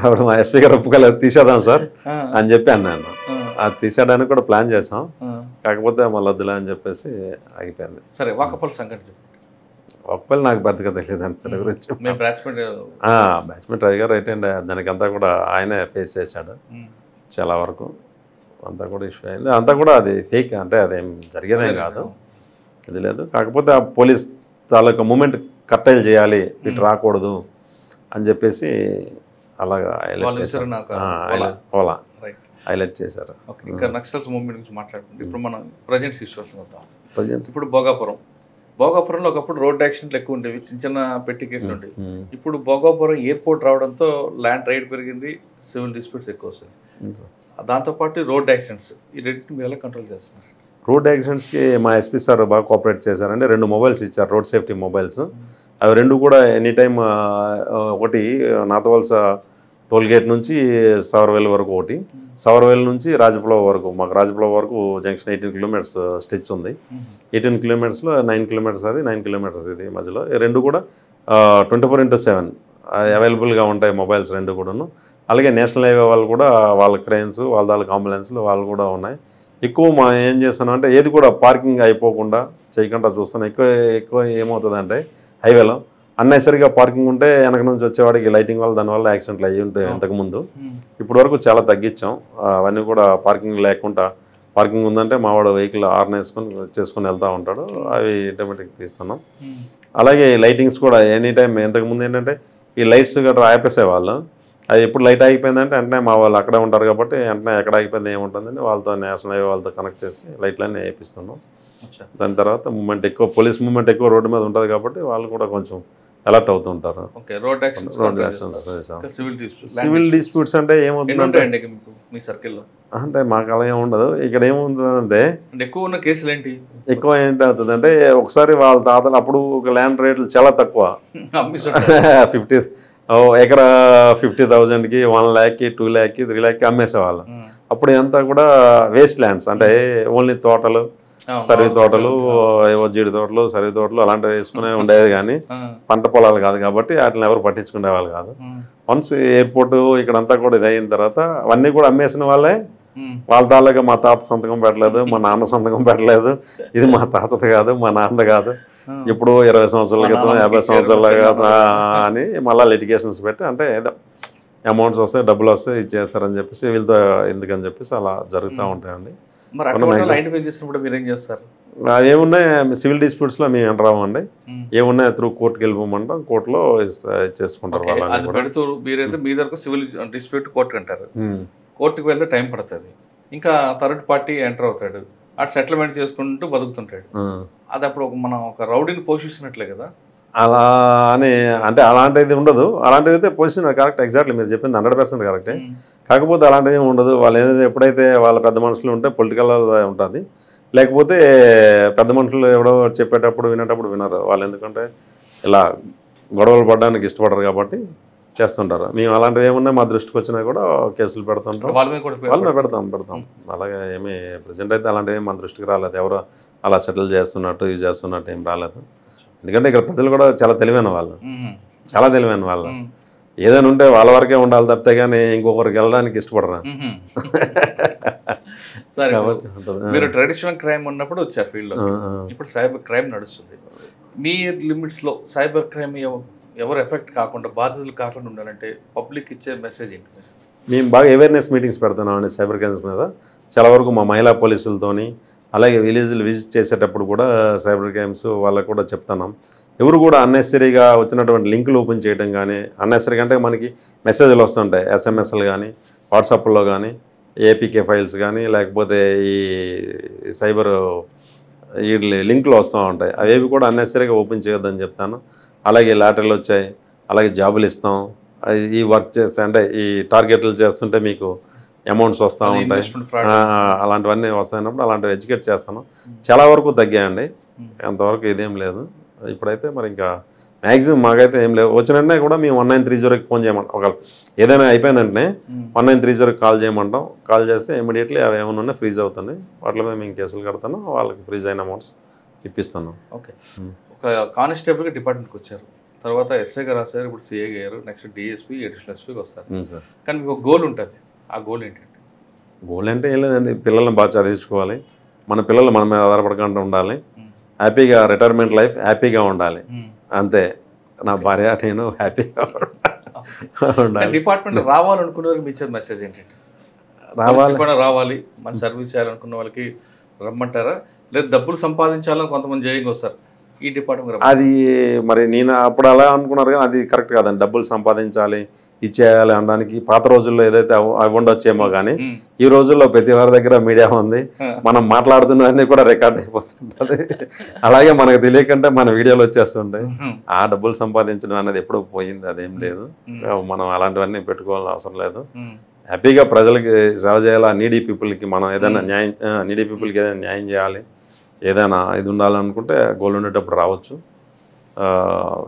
అప్పుడు మా ఎస్పీ గారు ఒప్పుకోలేదు, తీసేద్దాం సార్ అని చెప్పి అన్నాను. అది తీసేయడానికి కూడా ప్లాన్ చేసాం, కాకపోతే మళ్ళీ వద్దులే అని చెప్పేసి ఆగిపోయింది. సరే వాకపల్లి సంఘటన ఒక్కళ్ళు నాకు పెద్దగా తెలియదు అంత గురించి. బ్యాట్స్మెన్ రవి గారు రైట్ అండ్ దానికంతా కూడా ఆయనే ఫేస్ చేశాడు చాలా వరకు. అంతా కూడా ఇష్యూ అయింది, అంతా కూడా అది ఫేక్, అంటే అదేం జరిగేదేం కాదు, ఇది లేదు. కాకపోతే ఆ పోలీస్ తాలూకా మూమెంట్ కట్టైల్ చేయాలి, ఇటు రాకూడదు అని చెప్పేసి అలాగా హైలైట్ చేశారు, హైలైట్ చేశారు. ఇంకా నక్సల్స్ మూవ్మెంట్ గురించి మాట్లాడుకుంటే ఇప్పుడు మనం ప్రజెంట్ సిచ్యువేషన్ వద్దాం. ఇప్పుడు భోగాపురంలో ఒకప్పుడు రోడ్ యాక్సిడెంట్లు ఎక్కువ ఉండేవి, చిన్న చిన్న పెట్టి కేసులు ఉండేవి. ఇప్పుడు భోగాపురం ఎయిర్పోర్ట్ రావడంతో ల్యాండ్ రైడ్ పెరిగింది, సివిల్ డిస్ప్యూట్స్ ఎక్కువ వస్తుంది, దాంతోపాటు రోడ్ యాక్సిడెంట్స్. ఈ రెండింటిని మీరు ఎలా కంట్రోల్ చేస్తున్నారు? రోడ్ యాక్సిడెంట్స్కి మా ఎస్పీ సార్ బాగా కోఆపరేట్ చేశారంటే 2 మొబైల్స్ ఇచ్చారు, రోడ్ సేఫ్టీ మొబైల్స్. అవి 2 కూడా ఎనీ టైం, ఒకటి నాతవలస టోల్గేట్ నుంచి సవర్వేల్ వరకు, ఒకటి సవర్వేల్ నుంచి రాజపులవ వరకు. మాకు రాజపులవ వరకు జంక్షన్ 18 కిలోమీటర్స్ స్ట్రెచ్ ఉంది. 18 కిలోమీటర్స్లో 9 కిలోమీటర్స్ అది, 9 కిలోమీటర్స్ ఇది మధ్యలో. 2 కూడా 24/7 అవైలబుల్గా ఉంటాయి మొబైల్స్ 2 కూడాను. అలాగే నేషనల్ హైవే వాళ్ళు కూడా వాళ్ళ క్రెయిన్స్, వాళ్ళ దానికి అంబులెన్స్లు వాళ్ళు కూడా ఉన్నాయి. ఎక్కువ ఏం చేస్తాను అంటే ఏది కూడా పార్కింగ్ అయిపోకుండా చేయకుండా చూస్తాను. ఎక్కువ ఏమవుతుందంటే హైవేలో అన్నెసరిగా పార్కింగ్ ఉంటే వెనక నుంచి వచ్చేవాడికి లైటింగ్ వల్ల దానివల్ల యాక్సిడెంట్లు అయ్యి ఉంటాయి ఇంతకుముందు. ఇప్పటి వరకు చాలా తగ్గించాం అవన్నీ కూడా. పార్కింగ్ లేకుండా, పార్కింగ్ ఉందంటే మావాడు వెహికల్ హార్న్ చేసుకొని వెళ్తూ ఉంటాడు, అవి ఆటోమేటిక్ తీస్తున్నాం. అలాగే లైటింగ్స్ కూడా ఎనీ టైం. ఇంతకుముందు ఏంటంటే ఈ లైట్స్ గట్రా ఆపేసేవాళ్ళు, అది ఎప్పుడు లైట్ ఆగిపోయిందంటే వెంటనే మా వాళ్ళు అక్కడే ఉంటారు కాబట్టి వెంటనే ఎక్కడ ఆగిపోయింది ఏముంటుందని వాళ్ళతో నేషనల్ హైవే వాళ్ళతో కనెక్ట్ చేసి లైట్లన్నీ వేయిస్తున్నాం. దాని తర్వాత మూమెంట్ ఎక్కువ, పోలీస్ మూమెంట్ ఎక్కువ రోడ్డు మీద ఉంటుంది కాబట్టి వాళ్ళు కూడా కొంచెం అలర్ట్ అవుతుంటారు. Road actions. సివిల్ డిస్ప్యూట్స్ అంటే ఏమవుతుందంటే మీ సర్కిల్లో అంటే మాకు అలా ఏమి ఉండదు. ఇక్కడ ఏముంటుందంటే ఎక్కువ ఉన్న కేసులు ఏంటి, ఎక్కువ ఏంటవుతుందంటే ఒకసారి వాళ్ళ తాతలు అప్పుడు ఒక ల్యాండ్ రేట్లు చాలా తక్కువ, 50 ఎకరా 50,000కి 1 lakh 2 lakh 3 lakh అమ్మేసేవాళ్ళు. అప్పుడు అంతా కూడా వేస్ట్ ల్యాండ్స్, అంటే ఓన్లీ తోటలు, సర్వీ తోటలు, ఏవో జీడి తోటలు, సర్వీ తోటలు అలాంటివి వేసుకునే ఉండేది కానీ పంట పొలాలు కాదు కాబట్టి వాటిని ఎవరు పట్టించుకునే వాళ్ళు కాదు. వన్స్ ఎయిర్పోర్ట్ ఇక్కడంతా కూడా ఇది అయిన తర్వాత అవన్నీ కూడా అమ్మేసిన వాళ్ళే వాళ్ళ తాళ్ళగా మా తాత సంతకం పెట్టలేదు, మా నాన్న సంతకం పెట్టలేదు, ఇది మా తాతది కాదు, మా నాన్న కాదు, ఇప్పుడు 20 సంవత్సరాల క్రితం 50 సంవత్సరాల కదా అని మళ్ళీ లిటిగేషన్స్ పెట్టి, అంటే ఏదో అమౌంట్స్ వస్తాయి, డబ్బులు వస్తాయి, ఇచ్చేస్తారని చెప్పేసి వీళ్ళతో ఎందుకని చెప్పేసి అలా జరుగుతూ ఉంటాయండి. ఏమున్నాయి సివిల్ డిస్ప్యూట్స్లో మేము ఎంటర్ అవ్వండి, ఏమున్నాయి త్రూ కోర్టుకి వెళ్ళిపోమంటాం, కోర్టులో చేసుకుంటారు వాళ్ళని. మీ దగ్గర సివిల్ డిస్ప్యూట్ కోర్టు అంటారు, కోర్టుకి వెళ్తే టైం పడుతుంది, ఇంకా థర్డ్ పార్టీ ఎంటర్ అవుతాడు, అటు సెటిల్మెంట్ చేసుకుంటూ బతుకుతుంటాడు. అది అప్పుడు మనం ఒక రౌడీని పోషిస్తున్నట్లే కదా. అలా అని అంటే అలాంటిది ఉండదు, అలాంటివి అయితే పొజిషన్ కరెక్ట్, ఎగ్జాక్ట్లీ మీరు చెప్పింది 100% కరెక్టే. కాకపోతే అలాంటివి ఉండదు. వాళ్ళు ఏదైతే ఎప్పుడైతే వాళ్ళ పెద్ద మనుషులు ఉంటే పొలిటికల్ ఉంటుంది, లేకపోతే పెద్ద మనుషులు ఎవడో చెప్పేటప్పుడు వినేటప్పుడు వినరు వాళ్ళు, ఎందుకంటే ఇలా గొడవలు పడడానికి ఇష్టపడరు కాబట్టి చేస్తుంటారు. మేము అలాంటివి ఏమున్నా మా దృష్టికి వచ్చినా కూడా కేసులు పెడుతుంటాం, వాళ్ళ మీద పెడతాం. అలాగే ఏమి ప్రజెంట్ అయితే అలాంటివి మన దృష్టికి రాలేదు, ఎవరో అలా సెటిల్ చేస్తున్నట్టు ఇది చేస్తున్నట్టు ఏం రాలేదు. ఎందుకంటే ఇక్కడ ప్రజలు కూడా చాలా తెలివైన వాళ్ళు, చాలా తెలివైన వాళ్ళు, ఏదైనా ఉంటే వాళ్ళ వరకే ఉండాలి తప్పితే కానీ ఇంకొకరికి వెళ్ళడానికి ఇష్టపడరా. సరే, మీరు ట్రెడిషనల్ క్రైమ్ ఉన్నప్పుడు వచ్చారు ఫీల్డ్లో, ఇప్పుడు సైబర్ క్రైమ్ నడుస్తుంది. మీ లిమిట్స్లో సైబర్ క్రైమ్ ఎవరు ఎఫెక్ట్ కాకుండా, బాధితులు కాకుండా ఉండాలంటే పబ్లిక్ ఇచ్చే మెసేజ్ ఏంటి? మేము బాగా అవేర్నెస్ మీటింగ్స్ పెడుతున్నామండి సైబర్ క్రైమ్స్ మీద. చాలా వరకు మా మహిళా పోలీసులతోని, అలాగే విలేజ్లు విజిట్ చేసేటప్పుడు కూడా సైబర్ క్రైమ్స్ వాళ్ళకు కూడా చెప్తున్నాం. ఎవరు కూడా అన్నెసరీగా వచ్చినటువంటి లింకులు ఓపెన్ చేయడం కానీ, అన్నెసరీగా అంటే మనకి మెసేజ్లు వస్తుంటాయి, ఎస్ఎంఎస్లు కానీ, వాట్సాప్లో కానీ, ఏపీకే ఫైల్స్ కానీ, లేకపోతే ఈ సైబర్ ఈ లింకులు వస్తూ ఉంటాయి, అవేవి కూడా అన్నెసరీగా ఓపెన్ చేయొద్దని చెప్తాను. అలాగే లాటరీలు వచ్చాయి, అలాగే జాబులు ఇస్తాం, ఈ వర్క్ చేస్తే అంటే ఈ టార్గెట్లు చేస్తుంటే మీకు అమౌంట్స్ వస్తూ ఉంటాయి, అలాంటివన్నీ వస్తాయినప్పుడు అలాంటివి ఎడ్యుకేట్ చేస్తాను. చాలా వరకు తగ్గాయండి, అంతవరకు ఇదేం లేదు. ఇప్పుడైతే మరి ఇంకా మ్యాక్సిమం మాకైతే ఏం లేవు. వచ్చిన వెంటనే కూడా మేము 1930కి ఫోన్ చేయమంటాం, ఒక ఏదైనా అయిపోయిన వెంటనే 1930కి కాల్ చేయమంటాం. కాల్ చేస్తే ఇమీడియట్లీ అవి ఏమైనా ఉన్నాయి ఫ్రీజ్ అవుతున్నాయి, వాటిలో మేము కేసులు కడతాను, వాళ్ళకి ఫ్రీజ్ అయిన అమౌంట్స్ ఇప్పిస్తాను. ఓకే, ఒక కానిస్టేబుల్గా డిపార్ట్మెంట్కి వచ్చారు, తర్వాత ఎస్ఐగా రాశారు, ఇప్పుడు సిఐ గారు, నెక్స్ట్ డిఎస్పీ, అడిషనల్ ఎస్పీకి వస్తారు. కానీ మీకు ఒక గోల్ ఉంటుంది, ఆ గోల్ ఏంటంటే? గోల్ అంటే ఏం లేదండి, పిల్లల్ని బాగా చదివించుకోవాలి, మన పిల్లలు మన మీద ఆధారపడకుండా ఉండాలి, హ్యాపీగా రిటైర్మెంట్ లైఫ్ హ్యాపీగా ఉండాలి, అంతే. నా భార్య నేను హ్యాపీగా ఉండాలి. డిపార్ట్మెంట్ రావాలనుకునే వాళ్ళకి మీ ఇచ్చే మెసేజ్ ఏంటంటే? రావాలి మన సర్వీస్ చేయాలనుకున్న వాళ్ళకి రమ్మంటారా, లేదా డబ్బులు సంపాదించాలని కొంతమంది జయంగా వస్తారు ఈ డిపార్ట్మెంట్? అది మరి నేను అప్పుడు అలా అనుకున్నారు కానీ అది కరెక్ట్ కాదండి. డబ్బులు సంపాదించాలి, ఇచ్చేయాలి అనడానికి పాత రోజుల్లో ఏదైతే అవి ఉండొచ్చేమో కానీ ఈ రోజుల్లో ప్రతి వారి దగ్గర మీడియా ఉంది, మనం మాట్లాడుతున్నవన్నీ కూడా రికార్డ్ అయిపోతుంటుంది. అలాగే మనకు తెలియకంటే మన వీడియోలు వచ్చేస్తుంటాయి. ఆ డబ్బులు సంపాదించడం అనేది ఎప్పుడూ పోయింది, అదేం లేదు. మనం అలాంటివన్నీ పెట్టుకోవాల్సిన అవసరం లేదు. హ్యాపీగా ప్రజలకి సేవ చేయాలి, నీడీ పీపుల్కి మనం ఏదైనా న్యాయం, నీడీ పీపుల్కి ఏదైనా న్యాయం చేయాలి, ఏదైనా ఇది ఉండాలనుకుంటే గోల్ ఉండేటప్పుడు రావచ్చు.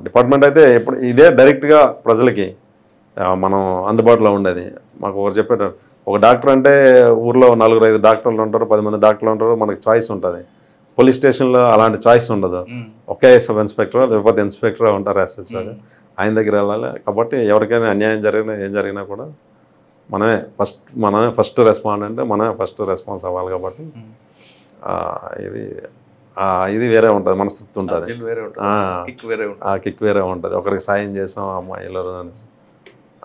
డిపార్ట్మెంట్ అయితే ఎప్పుడు ఇదే డైరెక్ట్గా ప్రజలకి మనం అందుబాటులో ఉండేది. మాకు ఒకరు చెప్పారు, ఒక డాక్టర్ అంటే ఊర్లో 4-5 డాక్టర్లు ఉంటారు, 10 మంది డాక్టర్లు ఉంటారు, మనకి చాయిస్ ఉంటుంది. పోలీస్ స్టేషన్లో అలాంటి చాయిస్ ఉండదు, ఒకే సబ్ ఇన్స్పెక్టర్ లేకపోతే ఇన్స్పెక్టర్ ఉంటారు, ఎస్ఎస్ఓ, ఆయన దగ్గర వెళ్ళాలి. కాబట్టి ఎవరికైనా అన్యాయం జరిగినా ఏం జరిగినా కూడా మనమే ఫస్ట్ రెస్పాండెంట్, మనమే ఫస్ట్ రెస్పాన్స్ అవ్వాలి. కాబట్టి ఇది వేరే ఉంటుంది, మనస్తృప్తి ఉంటుంది, కిక్ వేరే ఉంటుంది. ఒకరికి సాయం చేసాం అమ్మాయిలు అనేసి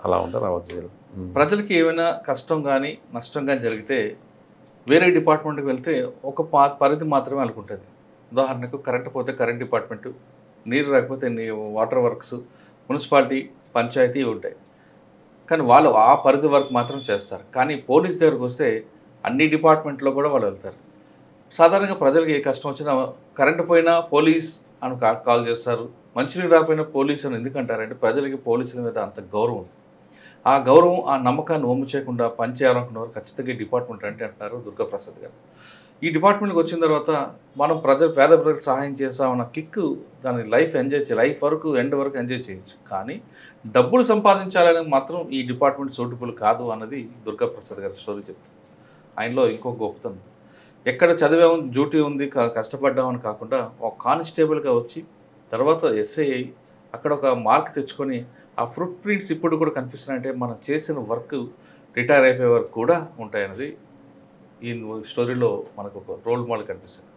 అలా ఉంటే రావచ్చు. ప్రజలకి ఏమైనా కష్టం కానీ నష్టం కానీ జరిగితే వేరే డిపార్ట్మెంట్కి వెళ్తే ఒక పరిధి మాత్రమే అనుకుంటుంది. ఉదాహరణకు కరెంట్ పోతే కరెంట్ డిపార్ట్మెంటు, నీరు రాకపోతే వాటర్ వర్క్స్, మున్సిపాలిటీ, పంచాయతీ ఉంటాయి. కానీ వాళ్ళు ఆ పరిధి వరకు మాత్రం చేస్తారు. కానీ పోలీస్ దగ్గరకు వస్తే అన్ని డిపార్ట్మెంట్లో కూడా వాళ్ళు వెళ్తారు. సాధారణంగా ప్రజలకు ఏ కష్టం వచ్చినా కరెంటు పోయినా పోలీస్ అని కాల్ చేస్తారు, మంచినీరు రాకపోయినా పోలీస్ అని ఎందుకంటారంటే ప్రజలకి పోలీసుల మీద అంత గౌరవం ఉంది. ఆ గౌరవం, ఆ నమ్మకాన్ని ఒమ్ము చేయకుండా పనిచేయాలనుకున్నవారు ఖచ్చితంగా ఈ డిపార్ట్మెంట్ అంటే అంటున్నారు దుర్గాప్రసాద్ గారు. ఈ డిపార్ట్మెంట్కి వచ్చిన తర్వాత మనం పేద ప్రజలకు సహాయం చేస్తామన్న కిక్కు, దాని లైఫ్ వరకు ఎండ్ వరకు ఎంజాయ్ చేయొచ్చు. కానీ డబ్బులు సంపాదించాలని మాత్రం ఈ డిపార్ట్మెంట్ సూటబుల్ కాదు అన్నది దుర్గాప్రసాద్ గారి స్టోరీ చెప్తుంది. ఆయనలో ఇంకో గొప్పతనం, ఎక్కడ చదివాము, డ్యూటీ ఉంది, కష్టపడ్డామని కాకుండా ఒక కానిస్టేబుల్గా వచ్చి తర్వాత ఎస్ఐ అయ్యి అక్కడ ఒక మార్క్ తెచ్చుకొని ఆ ఫుట్ ప్రింట్స్ ఇప్పుడు కూడా కనిపిస్తున్నాయంటే మనం చేసిన వర్క్ రిటైర్ అయిపోయే వరకు కూడా ఉంటాయన్నది ఈ స్టోరీలో మనకు ఒక రోల్ మోడల్ కనిపిస్తుంది.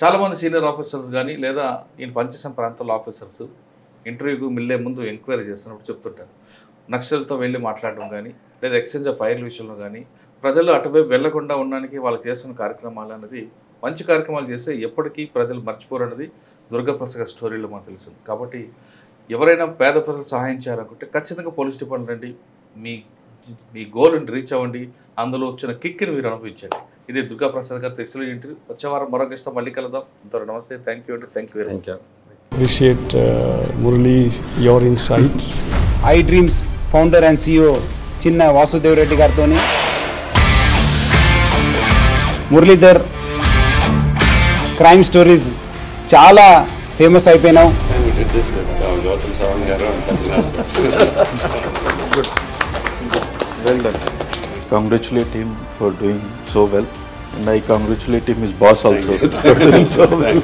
చాలామంది సీనియర్ ఆఫీసర్స్ కానీ లేదా ఈయన పనిచేసిన ప్రాంతాల ఆఫీసర్స్ ఇంటర్వ్యూకి వెళ్ళే ముందు ఎంక్వైరీ చేస్తున్నప్పుడు చెప్తుంటారు, నక్సల్తో వెళ్ళి మాట్లాడడం కానీ లేదా ఎక్స్చేంజ్ ఆఫ్ ఫైర్ల విషయంలో కానీ ప్రజలు అటువైపు వెళ్లకుండా ఉండడానికి వాళ్ళు చేస్తున్న కార్యక్రమాలు అన్నది మంచి కార్యక్రమాలు చేస్తే ఎప్పటికీ ప్రజలు మర్చిపోరు అన్నది దుర్గాప్రసాద్ స్టోరీలో మనకు తెలుస్తుంది. కాబట్టి ఎవరైనా పేద ప్రజలకు సహాయం చేయాలనుకుంటే ఖచ్చితంగా పోలీస్ డిపార్ట్మెంట్ రండి, మీ గోల్ని రీచ్ అవ్వండి, అందులో వచ్చిన కిక్ని మీరు అనుభవించండి. ఇది దుర్గాప్రసాద్ గారు ఎక్స్క్లూజివ్ ఇంటర్వ్యూ. వచ్చే వారం మరొక ఇష్టం మళ్ళీ కలుద్దాం. అంతవరకు నమస్తే, థ్యాంక్ యూ అండి, thank you very much. Appreciate Murali, your insights. iDreams founder and CEO Chinna Vasudev Reddy గారితోని మురళీధర్ క్రైమ్ స్టోరీస్ చాలా ఫేమస్ అయిపోయినాం. Well done. Congratulate him for doing so well, and I congratulate him, his boss also, for doing so well.